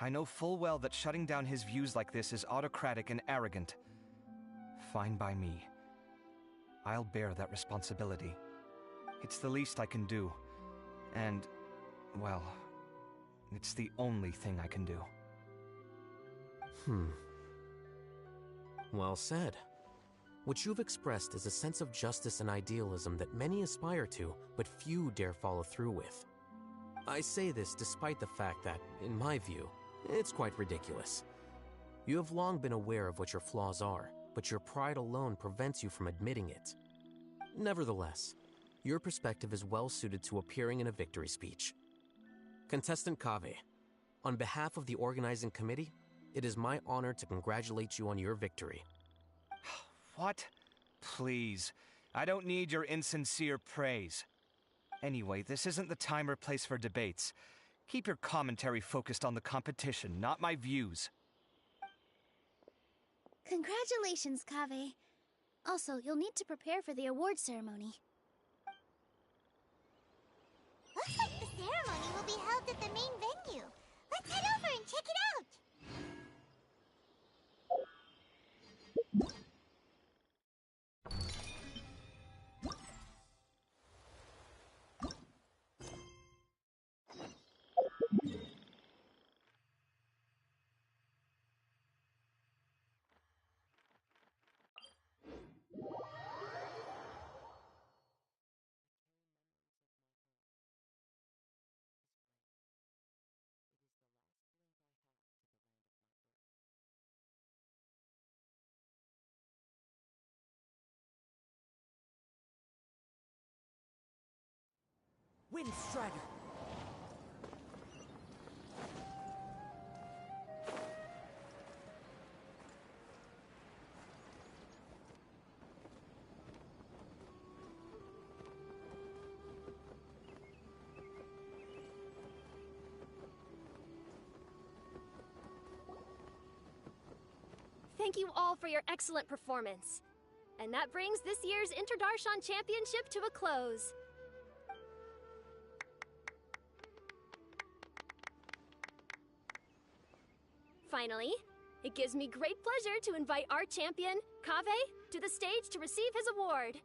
I know full well that shutting down his views like this is autocratic and arrogant. Fine by me. I'll bear that responsibility. It's the least I can do. And, well, it's the only thing I can do. Well said. What you've expressed is a sense of justice and idealism that many aspire to, but few dare follow through with. I say this despite the fact that, in my view, it's quite ridiculous. You have long been aware of what your flaws are, but your pride alone prevents you from admitting it. Nevertheless, your perspective is well suited to appearing in a victory speech. Contestant Kaveh, on behalf of the organizing committee, it is my honor to congratulate you on your victory. What? Please. I don't need your insincere praise. Anyway, this isn't the time or place for debates. Keep your commentary focused on the competition, not my views. Congratulations, Kaveh. Also, you'll need to prepare for the award ceremony. Looks like the ceremony will be held at the main venue. Let's head over and check it out! Windstrider! thank you all for your excellent performance. And that brings this year's Interdarshan Championship to a close. Finally, it gives me great pleasure to invite our champion, Kaveh, to the stage to receive his award.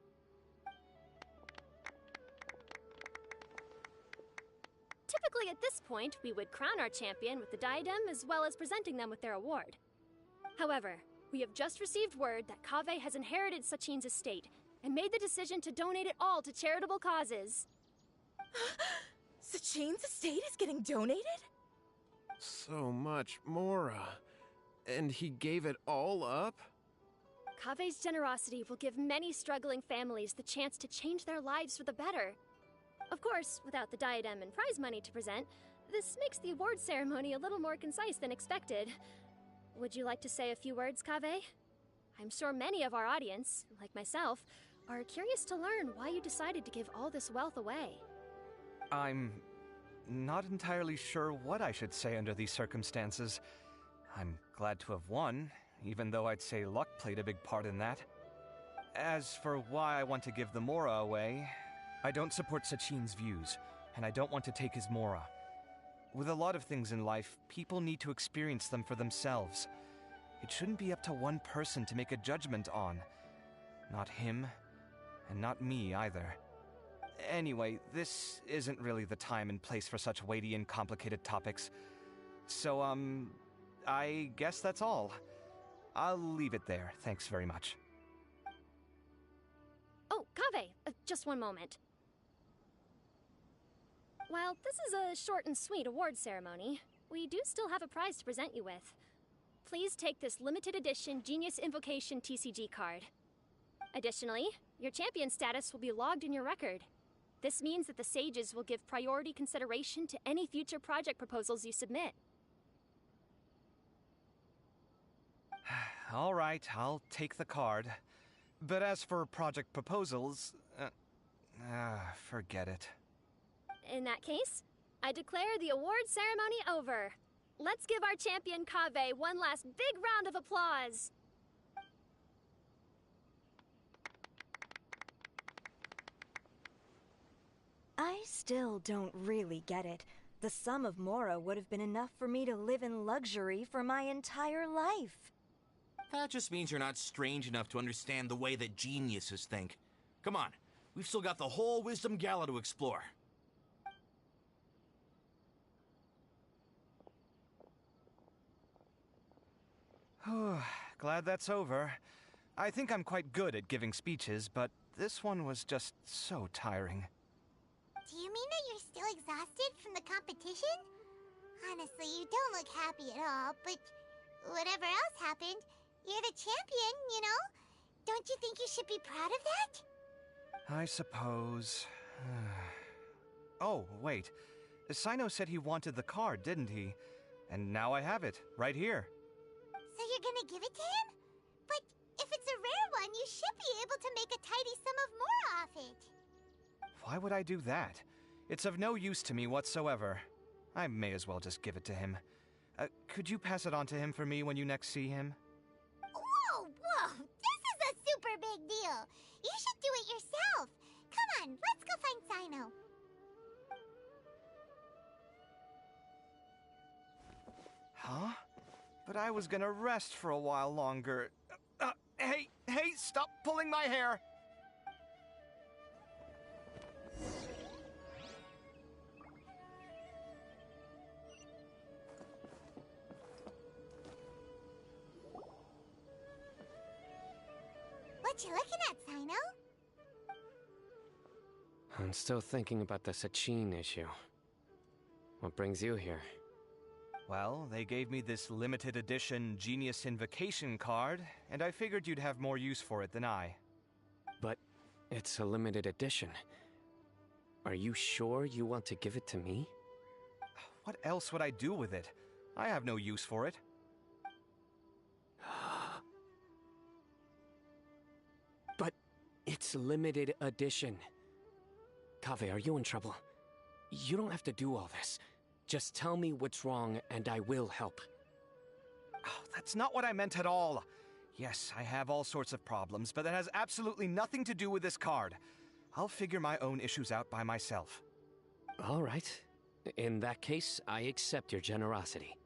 Typically at this point, we would crown our champion with the diadem as well as presenting them with their award. However, we have just received word that Kaveh has inherited Sachin's estate and made the decision to donate it all to charitable causes. Sachin's estate is getting donated? So much, Mora. And he gave it all up? Kaveh's generosity will give many struggling families the chance to change their lives for the better. Of course, without the diadem and prize money to present, this makes the award ceremony a little more concise than expected. Would you like to say a few words, Kaveh? I'm sure many of our audience, like myself, are curious to learn why you decided to give all this wealth away. I'm not entirely sure what I should say under these circumstances. I'm glad to have won, even though I'd say luck played a big part in that. As for why I want to give the Mora away, I don't support Sachin's views, and I don't want to take his Mora. With a lot of things in life, people need to experience them for themselves. It shouldn't be up to one person to make a judgment on. Not him, and not me either. Anyway, this isn't really the time and place for such weighty and complicated topics. So, I guess that's all. I'll leave it there. Thanks very much. Oh, Kaveh, just one moment. While this is a short and sweet award ceremony, we do still have a prize to present you with. Please take this limited edition Genius Invocation TCG card. Additionally, your champion status will be logged in your record. This means that the Sages will give priority consideration to any future project proposals you submit. All right, I'll take the card. But as for project proposals, forget it. In that case, I declare the award ceremony over. Let's give our champion Kaveh one last big round of applause. I still don't really get it. The sum of Mora would have been enough for me to live in luxury for my entire life. That just means you're not strange enough to understand the way that geniuses think. Come on, we've still got the whole Wisdom Gala to explore. Glad that's over. I think I'm quite good at giving speeches, but this one was just so tiring. Do you mean that you're still exhausted from the competition? Honestly, you don't look happy at all, but whatever else happened, you're the champion, you know? Don't you think you should be proud of that? I suppose. Oh, wait. Sino said he wanted the card, didn't he? And now I have it, right here. So you're gonna give it to him? But if it's a rare one, you should be able to make a tidy sum of more off it. Why would I do that? It's of no use to me whatsoever. I may as well just give it to him. Could you pass it on to him for me when you next see him? Whoa! This is a super big deal! You should do it yourself! Come on, let's go find Sino. Huh? But I was gonna rest for a while longer. Hey, stop pulling my hair! What you looking at, Sino? I'm still thinking about the Sachin issue. What brings you here? Well, they gave me this limited edition Genius Invocation card, and I figured you'd have more use for it than I. But it's a limited edition. Are you sure you want to give it to me? What else would I do with it? I have no use for it. But it's limited edition. Kaveh, are you in trouble? You don't have to do all this. Just tell me what's wrong and I will help. Oh, that's not what I meant at all. Yes, I have all sorts of problems, but that has absolutely nothing to do with this card. I'll figure my own issues out by myself. All right. In that case, I accept your generosity.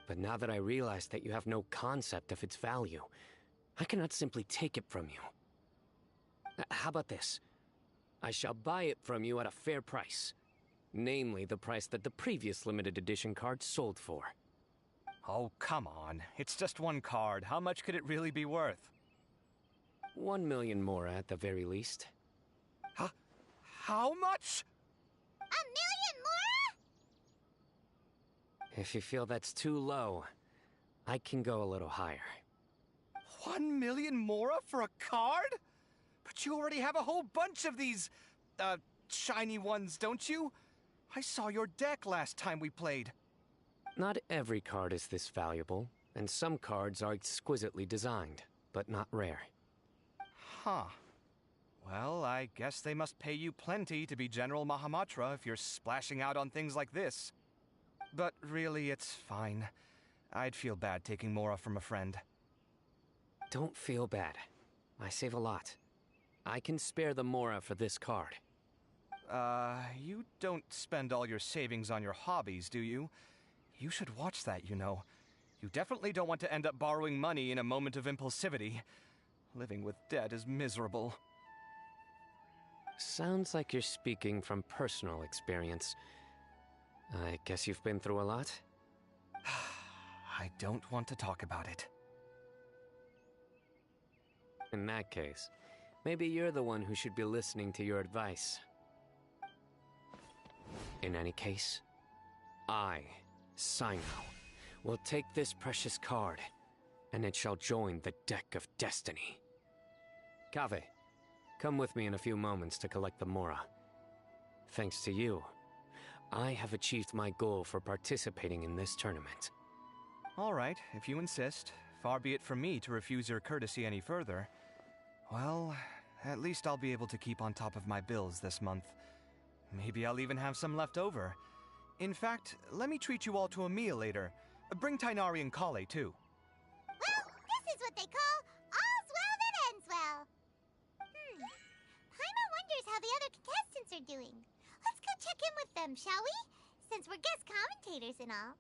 But now that I realize that you have no concept of its value, I cannot simply take it from you. How about this? I shall buy it from you at a fair price. Namely, the price that the previous limited edition card sold for. Oh, come on. It's just one card. How much could it really be worth? 1 million more at the very least. Huh? How much? 1 million more? If you feel that's too low, I can go a little higher. 1 million mora for a card? But you already have a whole bunch of these, shiny ones, don't you? I saw your deck last time we played. Not every card is this valuable, and some cards are exquisitely designed, but not rare. Huh. Well, I guess they must pay you plenty to be General Mahamatra if you're splashing out on things like this. But really, it's fine. I'd feel bad taking mora from a friend. Don't feel bad. I save a lot. I can spare the mora for this card. You don't spend all your savings on your hobbies, do you? You should watch that, you know. You definitely don't want to end up borrowing money in a moment of impulsivity. Living with debt is miserable. Sounds like you're speaking from personal experience. I guess you've been through a lot? I don't want to talk about it. In that case, maybe you're the one who should be listening to your advice. In any case, I, Sino, will take this precious card, and it shall join the deck of destiny. Kaveh, come with me in a few moments to collect the mora. Thanks to you, I have achieved my goal for participating in this tournament. All right, if you insist. Far be it from me to refuse your courtesy any further. Well, at least I'll be able to keep on top of my bills this month. Maybe I'll even have some left over. In fact, let me treat you all to a meal later. Bring Tainari and Kale, too. Well, this is what they call all's well that ends well. Paimon wonders how the other contestants are doing. Let's go check in with them, shall we? Since we're guest commentators and all.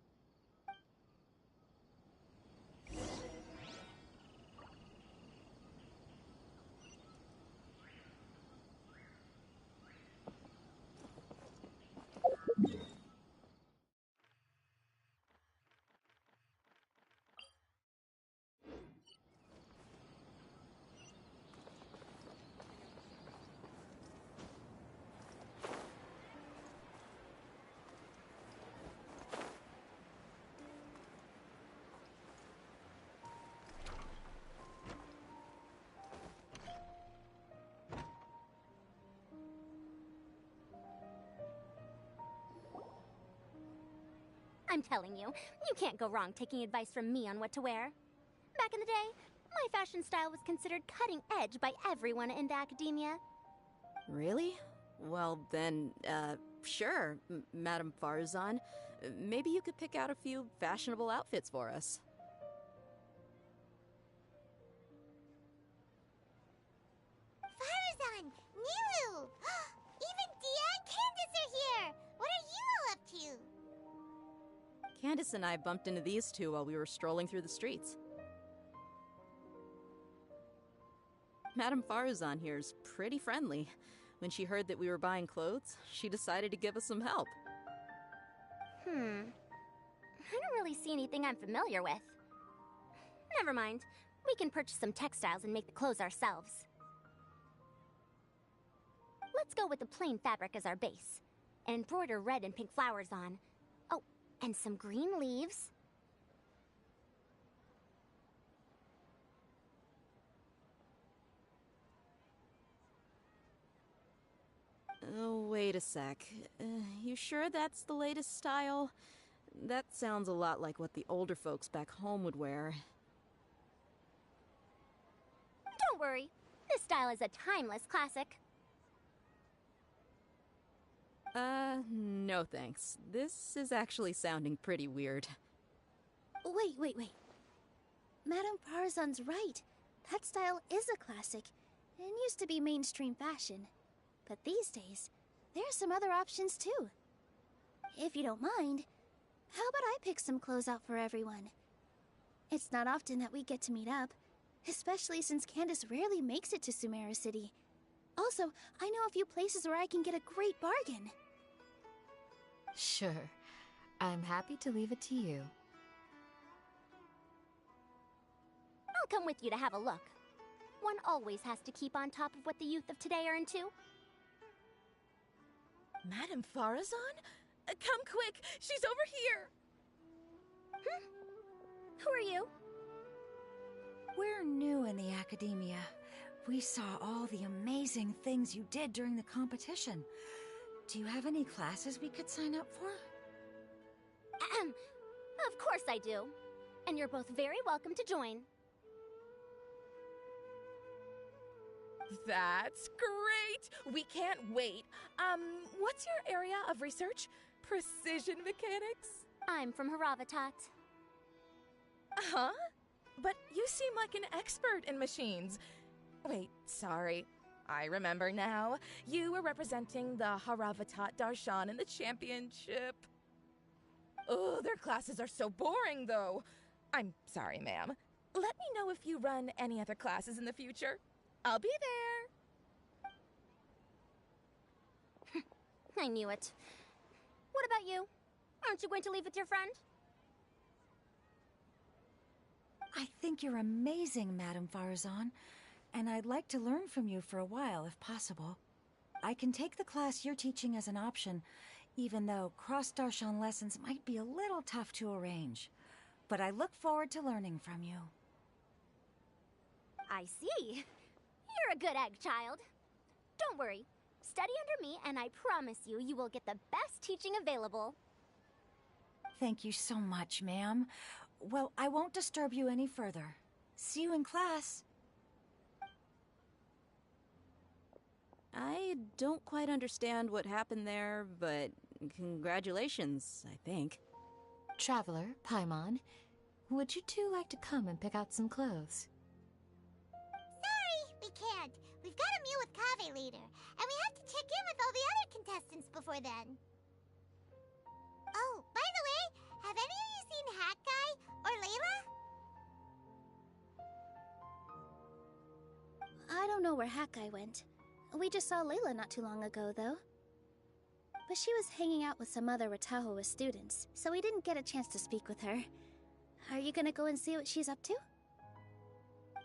I'm telling you, you can't go wrong taking advice from me on what to wear. Back in the day, my fashion style was considered cutting edge by everyone in the academia. Really? Well then, sure, Madame Farzan. Maybe you could pick out a few fashionable outfits for us. Farzan! Nilu! Even Dia and Candace are here! What are you all up to? Candace and I bumped into these two while we were strolling through the streets. Madame Farzan here's pretty friendly. When she heard that we were buying clothes, she decided to give us some help. I don't really see anything I'm familiar with. Never mind. We can purchase some textiles and make the clothes ourselves. Let's go with the plain fabric as our base. And embroider red and pink flowers on. Oh, and some green leaves. Oh, wait a sec. You sure that's the latest style? That sounds a lot like what the older folks back home would wear. Don't worry. This style is a timeless classic. No thanks. This is actually sounding pretty weird. Wait. Madame Farazan's right. That style is a classic, and used to be mainstream fashion. But these days, there's some other options too. If you don't mind, how about I pick some clothes out for everyone? It's not often that we get to meet up, especially since Candace rarely makes it to Sumeru City. Also, I know a few places where I can get a great bargain. Sure. I'm happy to leave it to you. I'll come with you to have a look. One always has to keep on top of what the youth of today are into. Madame Farazan? Come quick! She's over here! Who are you? We're new in the academia. We saw all the amazing things you did during the competition. Do you have any classes we could sign up for? Of course I do. And you're both very welcome to join. That's great! We can't wait. What's your area of research? Precision mechanics? I'm from Haravatat. Huh? But you seem like an expert in machines. Wait, sorry. I remember now. You were representing the Haravatat Darshan in the championship. Oh, their classes are so boring, though. I'm sorry, ma'am. Let me know if you run any other classes in the future. I'll be there. I knew it. What about you? Aren't you going to leave with your friend? I think you're amazing, Madame Farazan, and I'd like to learn from you for a while, if possible. I can take the class you're teaching as an option, even though cross-Darshan lessons might be a little tough to arrange. But I look forward to learning from you. I see. You're a good egg, child. Don't worry. Study under me, and I promise you, you will get the best teaching available. Thank you so much, ma'am. Well, I won't disturb you any further. See you in class. I don't quite understand what happened there, but congratulations, I think. Traveler, Paimon, would you two like to come and pick out some clothes? Sorry, we can't. We've got a meal with Kaveh later, and we have to check in with all the other contestants before then. Oh, by the way, have any of you seen Hat Guy or Layla? I don't know where Hat Guy went. We just saw Layla not too long ago, though. But she was hanging out with some other Ratahoa students, so we didn't get a chance to speak with her. Are you gonna go and see what she's up to?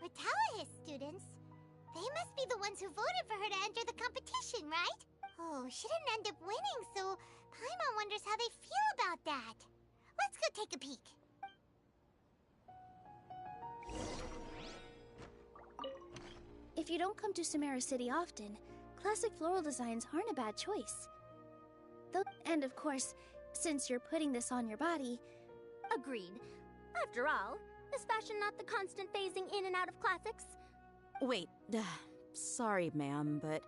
Ratahoa students? They must be the ones who voted for her to enter the competition, right? Oh, she didn't end up winning, so Paimon wonders how they feel about that. Let's go take a peek. If you don't come to Sumeru City often, classic floral designs aren't a bad choice. And of course, since you're putting this on your body... Agreed. After all, is fashion not the constant phasing in and out of classics? Wait, sorry, ma'am, but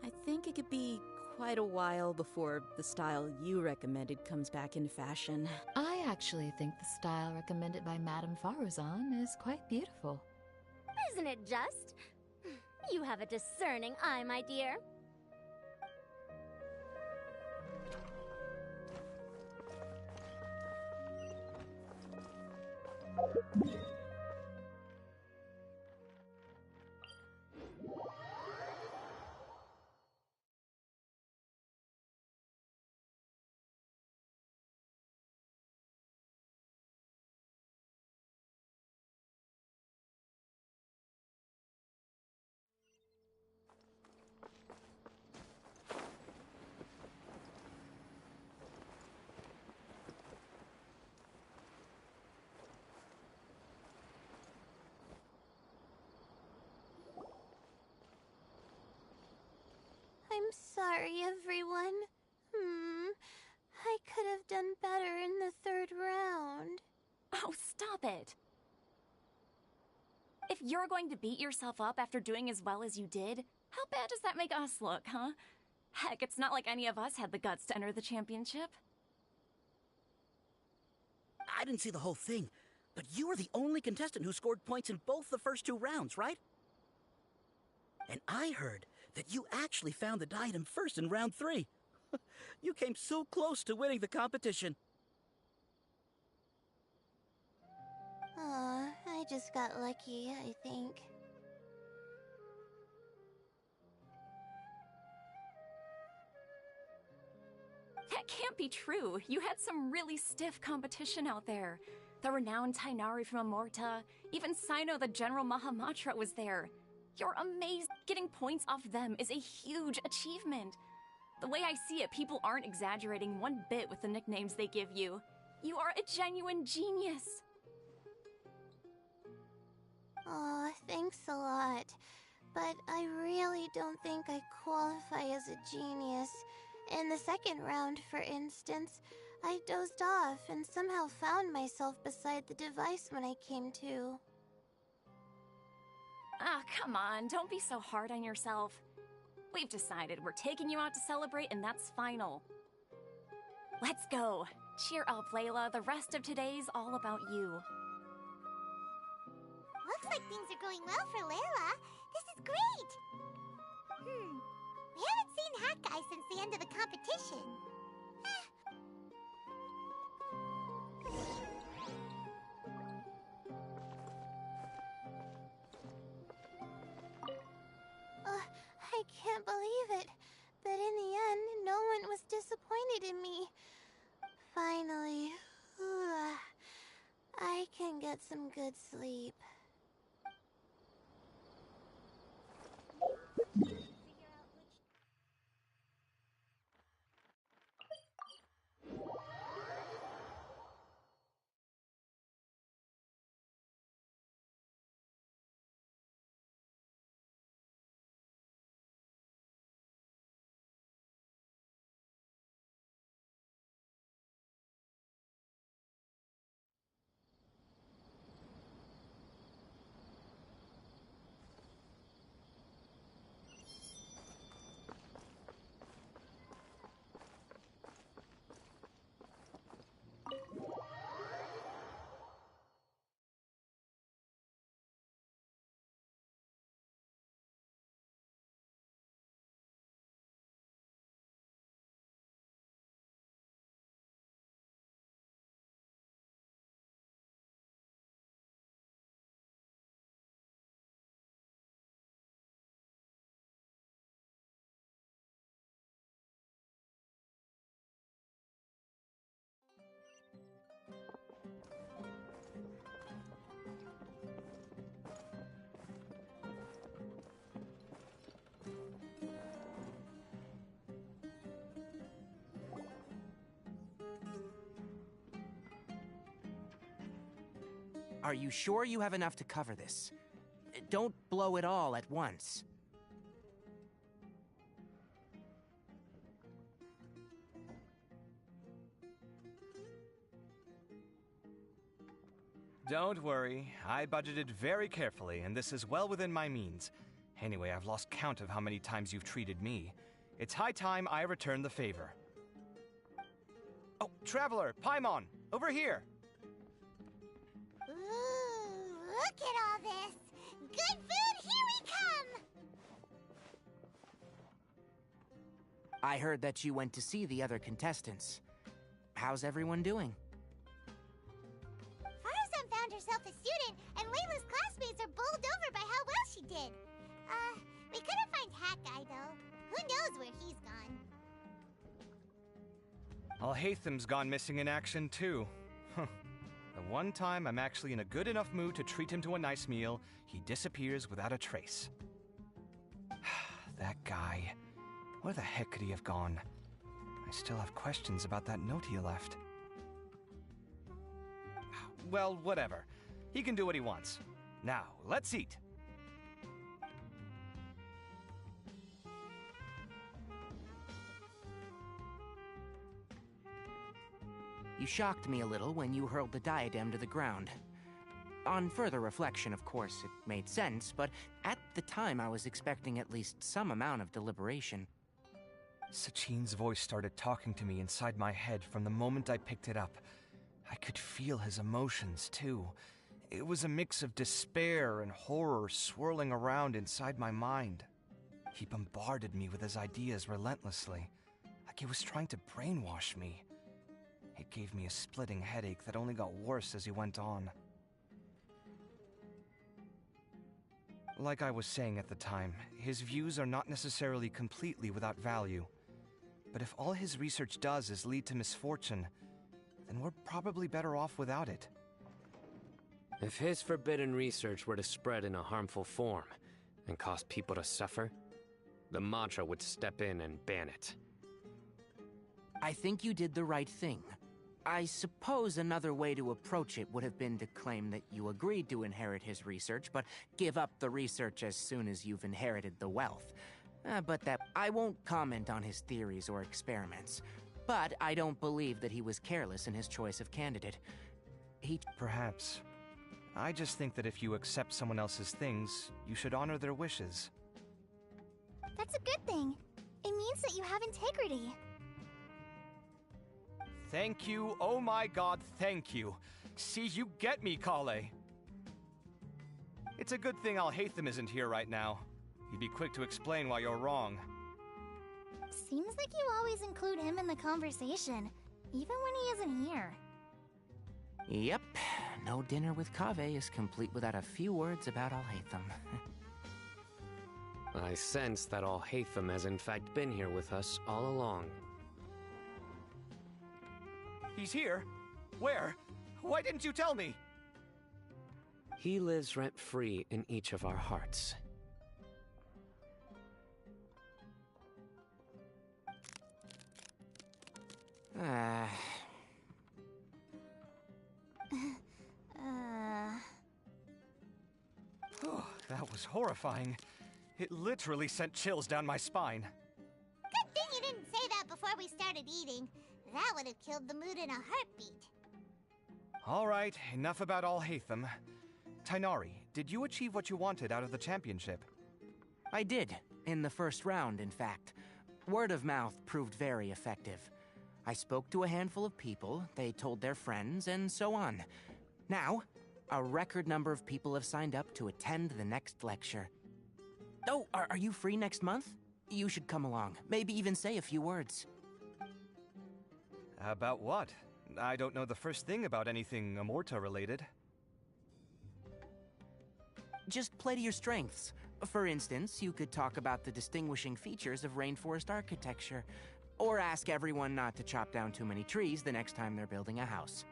I think it could be quite a while before the style you recommended comes back into fashion. I actually think the style recommended by Madame Farazan is quite beautiful. Isn't it just? You have a discerning eye, my dear. I'm sorry, everyone. I could have done better in the third round. Oh, stop it. If you're going to beat yourself up after doing as well as you did, how bad does that make us look, huh? Heck, it's not like any of us had the guts to enter the championship. I didn't see the whole thing. But you were the only contestant who scored points in both the first 2 rounds, right? And I heard that you actually found the diadem first in round 3. You came so close to winning the competition. Aw, I just got lucky, I think. That can't be true. You had some really stiff competition out there. The renowned Tainari from Amorta, even Sino the General Mahamatra was there. You're amazed. Getting points off them is a huge achievement. The way I see it, people aren't exaggerating one bit with the nicknames they give you. You are a genuine genius. Aw, thanks a lot. But I really don't think I qualify as a genius. In the second round, for instance, I dozed off and somehow found myself beside the device when I came to. Ah, come on, don't be so hard on yourself. We've decided we're taking you out to celebrate, and that's final. Let's go. Cheer up, Layla. The rest of today's all about you. Looks like things are going well for Layla. This is great! We haven't seen Hat Guy since the end of the competition. I can't believe it. But in the end, no one was disappointed in me. Finally, I can get some good sleep. Are you sure you have enough to cover this? Don't blow it all at once. Don't worry, I budgeted very carefully, and this is well within my means. Anyway, I've lost count of how many times you've treated me. It's high time I return the favor. Oh, Traveler, Paimon, over here! Ooh, look at all this! Good food, here we come! I heard that you went to see the other contestants. How's everyone doing? Farazan found herself a student, and Layla's classmates are bowled over by how well she did. We couldn't find Hat Guy, though. Who knows where he's gone? Al-Haytham's gone missing in action, too. The one time I'm actually in a good enough mood to treat him to a nice meal, he disappears without a trace. That guy. Where the heck could he have gone? I still have questions about that note he left. Well, whatever. He can do what he wants. Now, let's eat. You shocked me a little when you hurled the diadem to the ground. On further reflection, of course, it made sense, but at the time I was expecting at least some amount of deliberation. Sachin's voice started talking to me inside my head from the moment I picked it up. I could feel his emotions, too. It was a mix of despair and horror swirling around inside my mind. He bombarded me with his ideas relentlessly, like he was trying to brainwash me. It gave me a splitting headache that only got worse as he went on. Like I was saying at the time, his views are not necessarily completely without value. But if all his research does is lead to misfortune, then we're probably better off without it. If his forbidden research were to spread in a harmful form and cause people to suffer, the Mantra would step in and ban it. I think you did the right thing. I suppose another way to approach it would have been to claim that you agreed to inherit his research, but give up the research as soon as you've inherited the wealth. But I won't comment on his theories or experiments. But I don't believe that he was careless in his choice of candidate. Perhaps. I just think that if you accept someone else's things, you should honor their wishes. That's a good thing. It means that you have integrity. Thank you, oh my god, thank you. See, you get me, Kale. It's a good thing Alhaitham isn't here right now. He'd be quick to explain why you're wrong. Seems like you always include him in the conversation, even when he isn't here. Yep, no dinner with Kaveh is complete without a few words about Alhaitham. I sense that Alhaitham has in fact been here with us all along. He's here? Where? Why didn't you tell me? He lives rent-free in each of our hearts. Oh, that was horrifying. It literally sent chills down my spine. Good thing you didn't say that before we started eating. That would have killed the mood in a heartbeat. All right, enough about Alhaitham. Tighnari, did you achieve what you wanted out of the championship? I did, in the first round, in fact. Word of mouth proved very effective. I spoke to a handful of people, they told their friends, and so on. Now, a record number of people have signed up to attend the next lecture. Oh, are you free next month? You should come along, maybe even say a few words. About what? I don't know the first thing about anything Amorta-related. Just play to your strengths. For instance, you could talk about the distinguishing features of rainforest architecture, or ask everyone not to chop down too many trees the next time they're building a house.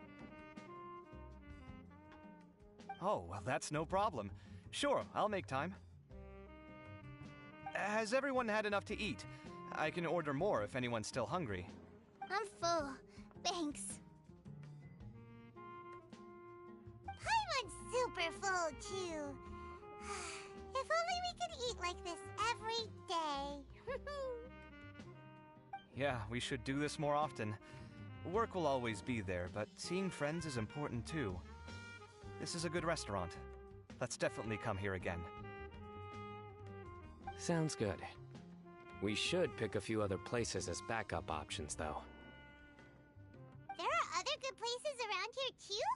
Oh, well, that's no problem. Sure, I'll make time. Has everyone had enough to eat? I can order more if anyone's still hungry. I'm full. Thanks. I'm super full, too. If only we could eat like this every day. Yeah, we should do this more often. Work will always be there, but seeing friends is important too. This is a good restaurant. Let's definitely come here again. Sounds good. We should pick a few other places as backup options, though. There are other good places around here, too?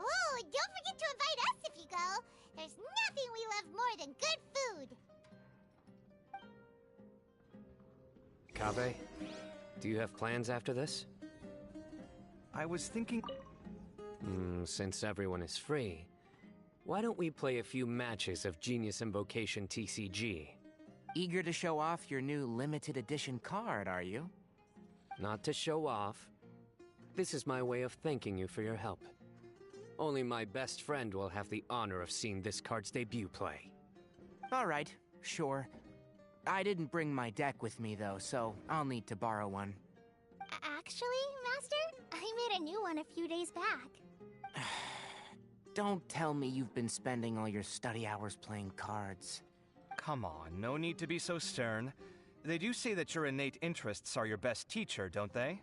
Oh, and don't forget to invite us if you go. There's nothing we love more than good food. Kaveh, do you have plans after this? I was thinking... Since everyone is free, why don't we play a few matches of Genius Invocation TCG? Eager to show off your new limited edition card, are you? Not to show off. This is my way of thanking you for your help. Only my best friend will have the honor of seeing this card's debut play. All right, sure. I didn't bring my deck with me, though, so I'll need to borrow one. Actually, Master, I made a new one a few days back. Don't tell me you've been spending all your study hours playing cards. Come on, no need to be so stern. They do say that your innate interests are your best teacher, don't they?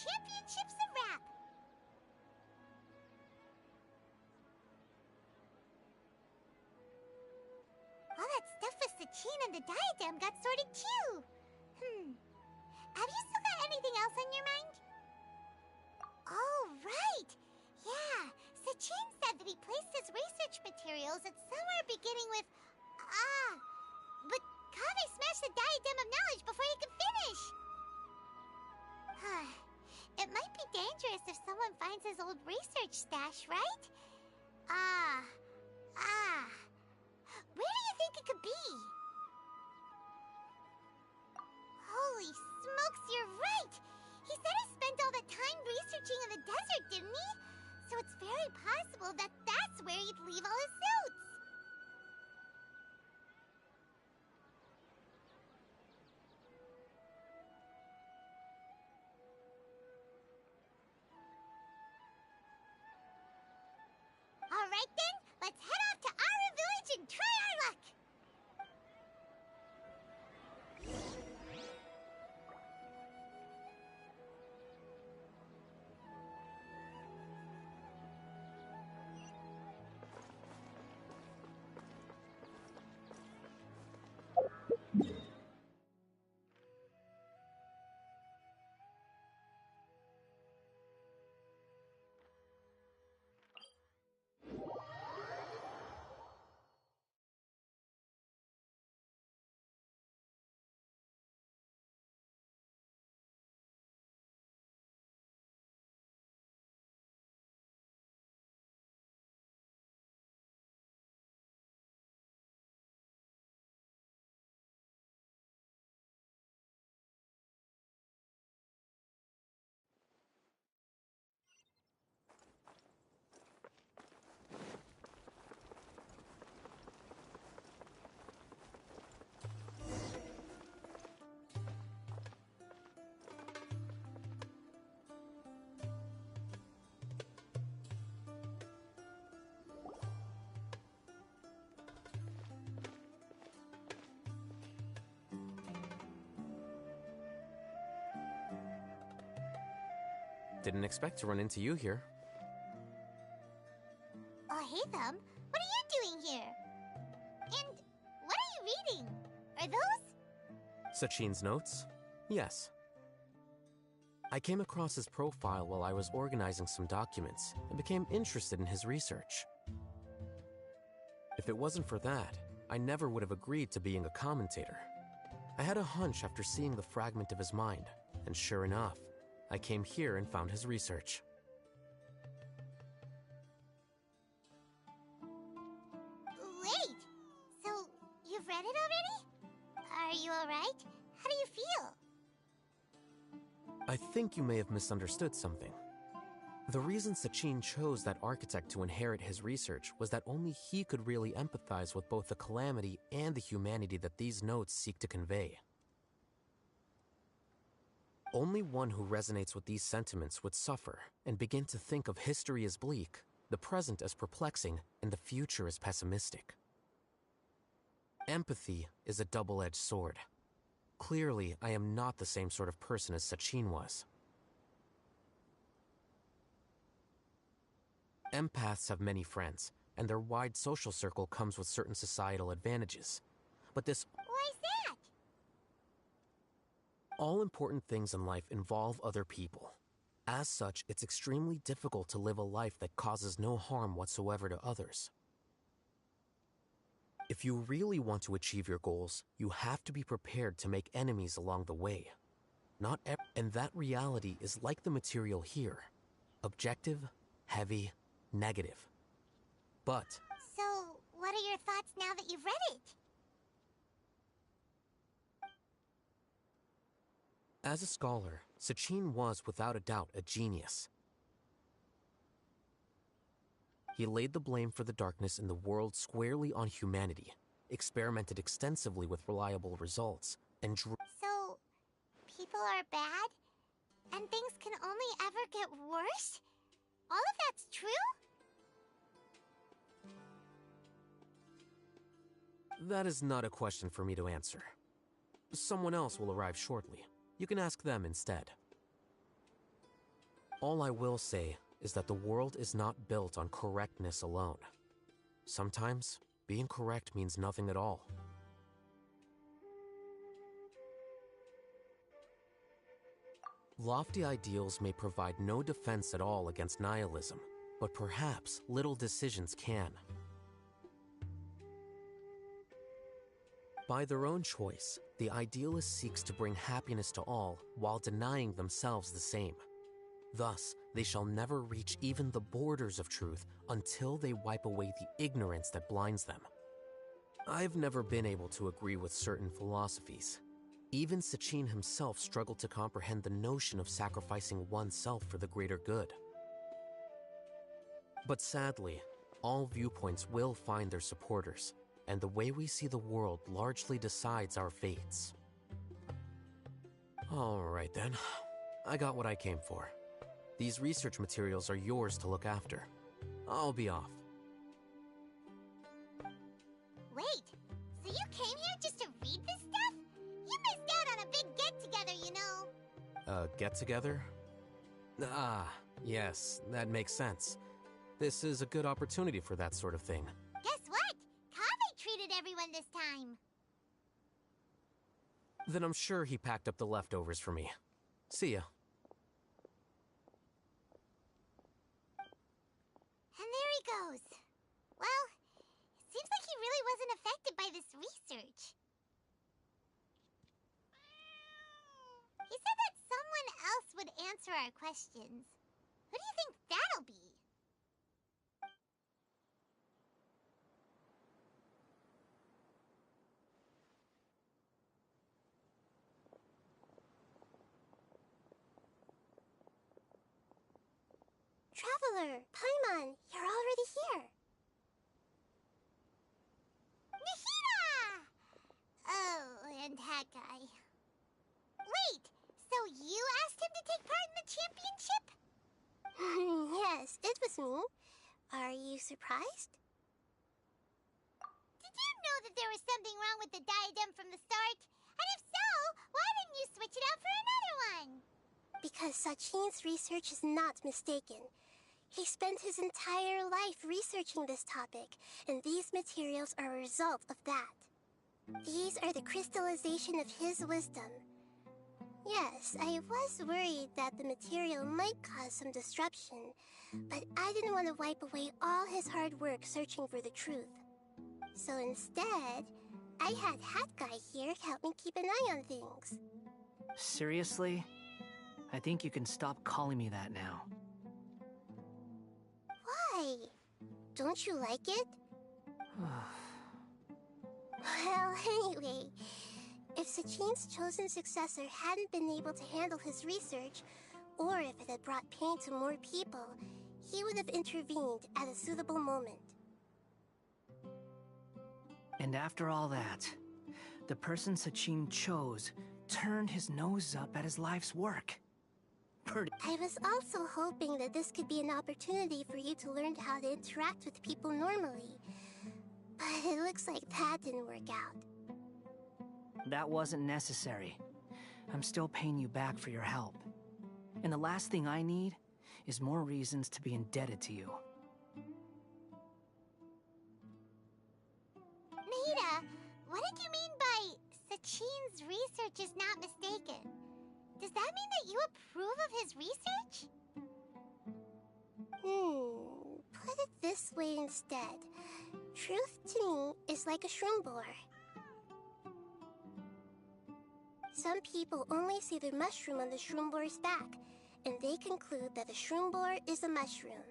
championship's a wrap. All that stuff with Sachin and the diadem got sorted too. Have you still got anything else on your mind? Oh, right. Yeah, Sachin said that he placed his research materials at somewhere beginning with... but Kaveh smashed the diadem of knowledge before he could finish. It might be dangerous if someone finds his old research stash, right? Where do you think it could be? Holy smokes, you're right! He said he spent all that time researching in the desert, didn't he? So it's very possible that that's where he'd leave all his notes. All right then, let's head off to Aru Village and try our luck! Didn't expect to run into you here. Oh, hey, Thumb. What are you doing here? And what are you reading? Are those... Sachin's notes? Yes. I came across his profile while I was organizing some documents and became interested in his research. If it wasn't for that, I never would have agreed to being a commentator. I had a hunch after seeing the fragment of his mind, and sure enough, I came here and found his research. Wait! So, you've read it already? Are you alright? How do you feel? I think you may have misunderstood something. The reason Sachin chose that architect to inherit his research was that only he could really empathize with both the calamity and the humanity that these notes seek to convey. Only one who resonates with these sentiments would suffer and begin to think of history as bleak, the present as perplexing, and the future as pessimistic. Empathy is a double-edged sword. Clearly, I am not the same sort of person as Sachin was. Empaths have many friends, and their wide social circle comes with certain societal advantages. But this... Why's that? All important things in life involve other people. As such, it's extremely difficult to live a life that causes no harm whatsoever to others. If you really want to achieve your goals, you have to be prepared to make enemies along the way. And that reality is like the material here. Objective, heavy, negative. But... So, what are your thoughts now that you've read it? As a scholar, Sachin was without a doubt a genius. He laid the blame for the darkness in the world squarely on humanity, experimented extensively with reliable results, and So, people are bad? And things can only ever get worse? All of that's true? That is not a question for me to answer. Someone else will arrive shortly. You can ask them instead. All I will say is that the world is not built on correctness alone. Sometimes, being correct means nothing at all. Lofty ideals may provide no defense at all against nihilism, but perhaps little decisions can. By their own choice, the idealist seeks to bring happiness to all while denying themselves the same. Thus, they shall never reach even the borders of truth until they wipe away the ignorance that blinds them. I've never been able to agree with certain philosophies. Even Sachin himself struggled to comprehend the notion of sacrificing oneself for the greater good. But sadly, all viewpoints will find their supporters, and the way we see the world largely decides our fates. Alright then, I got what I came for. These research materials are yours to look after. I'll be off. Wait, so you came here just to read this stuff? You missed out on a big get-together, you know. Get-together? Ah, yes, that makes sense. This is a good opportunity for that sort of thing. Guess what? Kaveh treated everyone this time. Then I'm sure he packed up the leftovers for me. See ya. And there he goes. Well, it seems like he really wasn't affected by this research. He said that someone else would answer our questions. Who do you think that'll be? Traveler, Paimon, you're already here. Nahida! Oh, and that guy. Wait, so you asked him to take part in the championship? Yes, it was me. Are you surprised? Did you know that there was something wrong with the diadem from the start? And if so, why didn't you switch it out for another one? Because Sachin's research is not mistaken. He spent his entire life researching this topic, and these materials are a result of that. These are the crystallization of his wisdom. Yes, I was worried that the material might cause some disruption, but I didn't want to wipe away all his hard work searching for the truth. So instead, I had Hat Guy here help me keep an eye on things. Seriously? I think you can stop calling me that now. Why? Don't you like it? Well, anyway, if Sachin's chosen successor hadn't been able to handle his research, or if it had brought pain to more people, he would have intervened at a suitable moment. And after all that, the person Sachin chose turned his nose up at his life's work. I was also hoping that this could be an opportunity for you to learn how to interact with people normally. But it looks like that didn't work out. That wasn't necessary. I'm still paying you back for your help. And the last thing I need is more reasons to be indebted to you. Nahida, what did you mean by Sachin's research is not mistaken? Does that mean that you approve of his research? Put it this way instead. Truth to me is like a shroom borer. Some people only see the mushroom on the shroom borer's back, and they conclude that the shroom borer is a mushroom.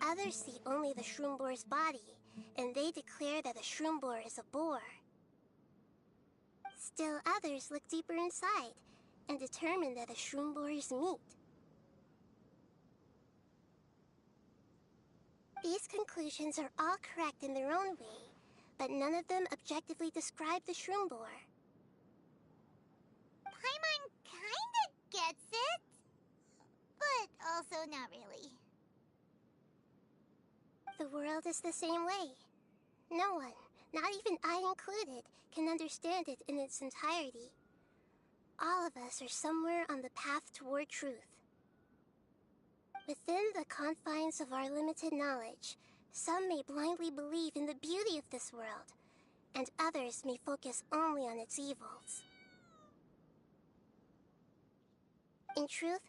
Others see only the shroom borer's body, and they declare that the shroom borer is a boar. Still others look deeper inside, and determine that the shroom borer is meat. These conclusions are all correct in their own way, but none of them objectively describe the shroom borer. Paimon kinda gets it, but also not really. The world is the same way. No one, not even I included, can understand it in its entirety. all of us are somewhere on the path toward truth. Within the confines of our limited knowledge, some may blindly believe in the beauty of this world, and others may focus only on its evils. In truth,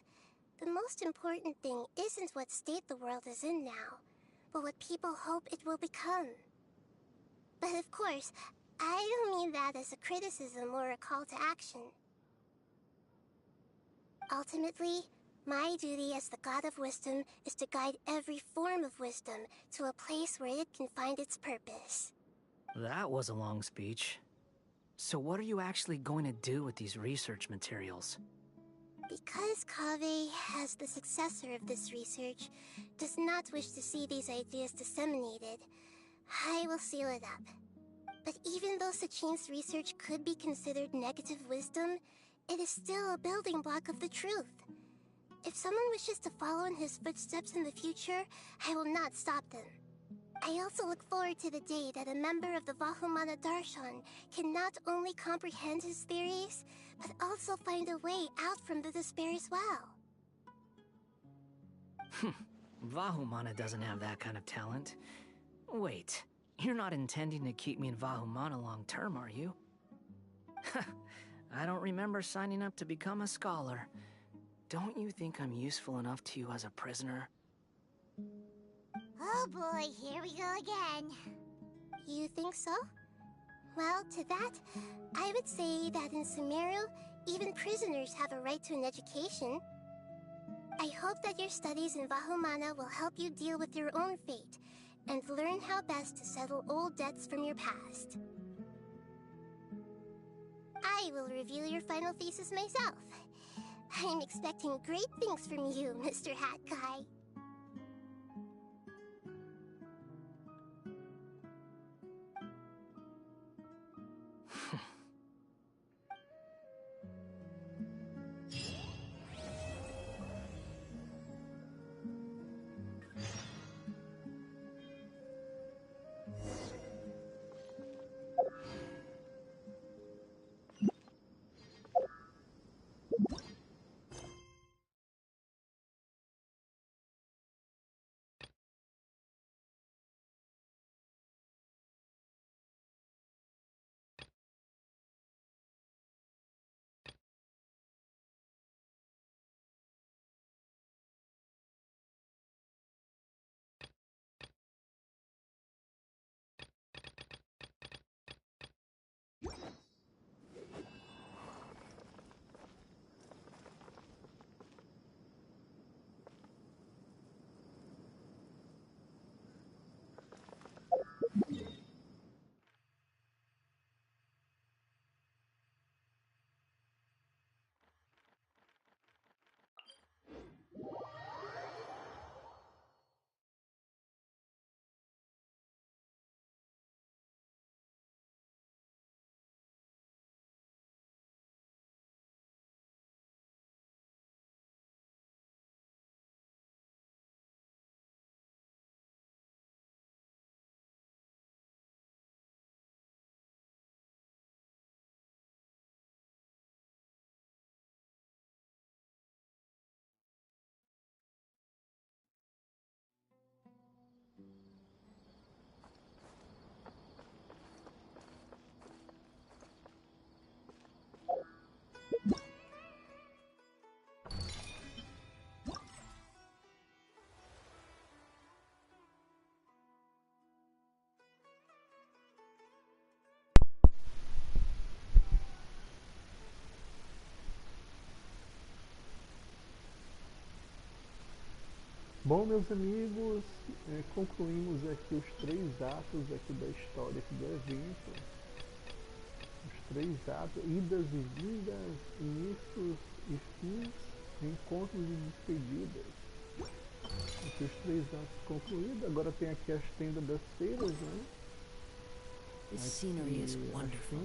the most important thing isn't what state the world is in now, but what people hope it will become. But of course, I don't mean that as a criticism or a call to action. Ultimately, my duty as the God of Wisdom is to guide every form of wisdom to a place where it can find its purpose. That was a long speech. So what are you actually going to do with these research materials? Because Kaveh, as the successor of this research, does not wish to see these ideas disseminated, I will seal it up. But even though Sachin's research could be considered negative wisdom, it is still a building block of the truth. If someone wishes to follow in his footsteps in the future, I will not stop them. I also look forward to the day that a member of the Vahumana Darshan can not only comprehend his theories, but also find a way out from the despair as well. Vahumana doesn't have that kind of talent. Wait, you're not intending to keep me in Vahumana long term, are you? I don't remember signing up to become a scholar. Don't you think I'm useful enough to you as a prisoner? Oh boy, here we go again. You think so? Well, to that, I would say that in Sumeru, even prisoners have a right to an education. I hope that your studies in Vahumana will help you deal with your own fate, and learn how best to settle old debts from your past. I will review your final thesis myself. I'm expecting great things from you, Mr. Hat Guy. Bom, meus amigos, concluímos aqui os 3 atos aqui da história aqui do evento. Os 3 atos, idas e vindas, inícios e fins, encontros e despedidas. Aqui os 3 atos concluídos. Agora tem aqui as tendas das feiras, né? This scenery is wonderful.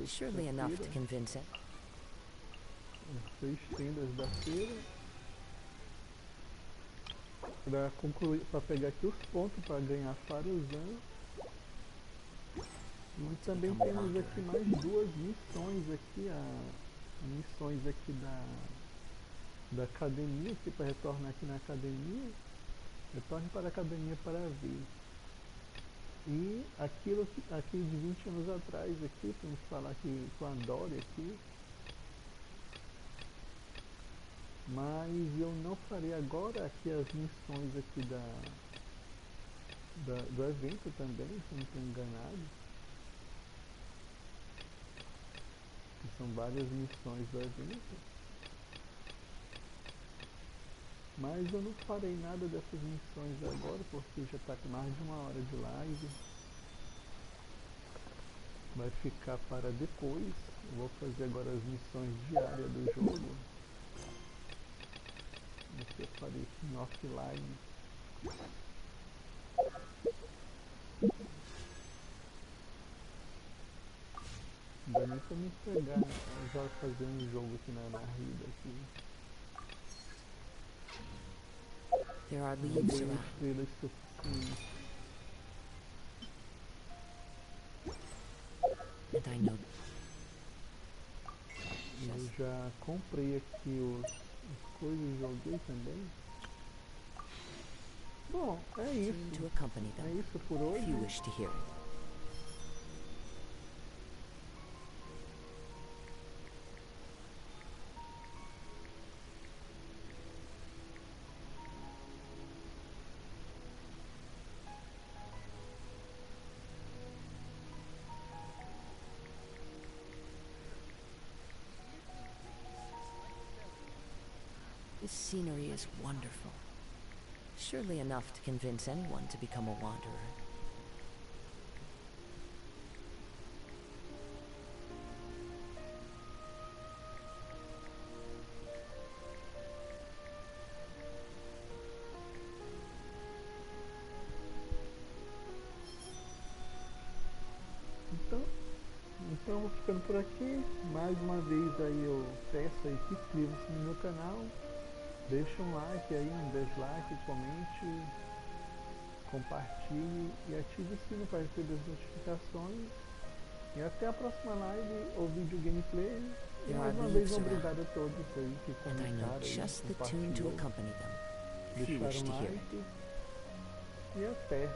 Surely enough to convince it. As 6 tendas da feira. Para concluir, para pegar aqui os pontos para ganhar Faruzan. E também temos aqui mais 2 missões aqui, missões aqui da academia, aqui para retornar aqui na academia. Retorne para a academia para ver. E aquilo de 20 anos atrás aqui, temos que falar que com a Dory aqui. Mas eu não farei agora aqui as missões aqui do evento também, se não estou enganado. Que são várias missões do evento. Mas eu não farei nada dessas missões agora, porque já está com mais de 1 hora de live. Vai ficar para depois. Eu vou fazer agora as missões diárias do jogo. Eu farei aqui no offline. Não dá nem pra me pegar, né? Já fazer um jogo aqui na rida aqui. There are leaves around. Estrelas suficientes. And I know. Eu já comprei aqui as coisas e joguei também. Bom, é isso. É isso por hoje. If you wish to hear it. This scenery is wonderful. Surely enough to convince anyone to become a wanderer. Então eu vou ficando por aqui. Mais uma vez aí eu peço aí que inscreva-se no meu canal. Deixa um like aí, um dislike, comente, compartilhe e ative o sino para receber as notificações. E até a próxima live ou vídeo gameplay. E mais uma vez obrigado a todos aí que comentaram aí, compartilharam, deixaram like. E até.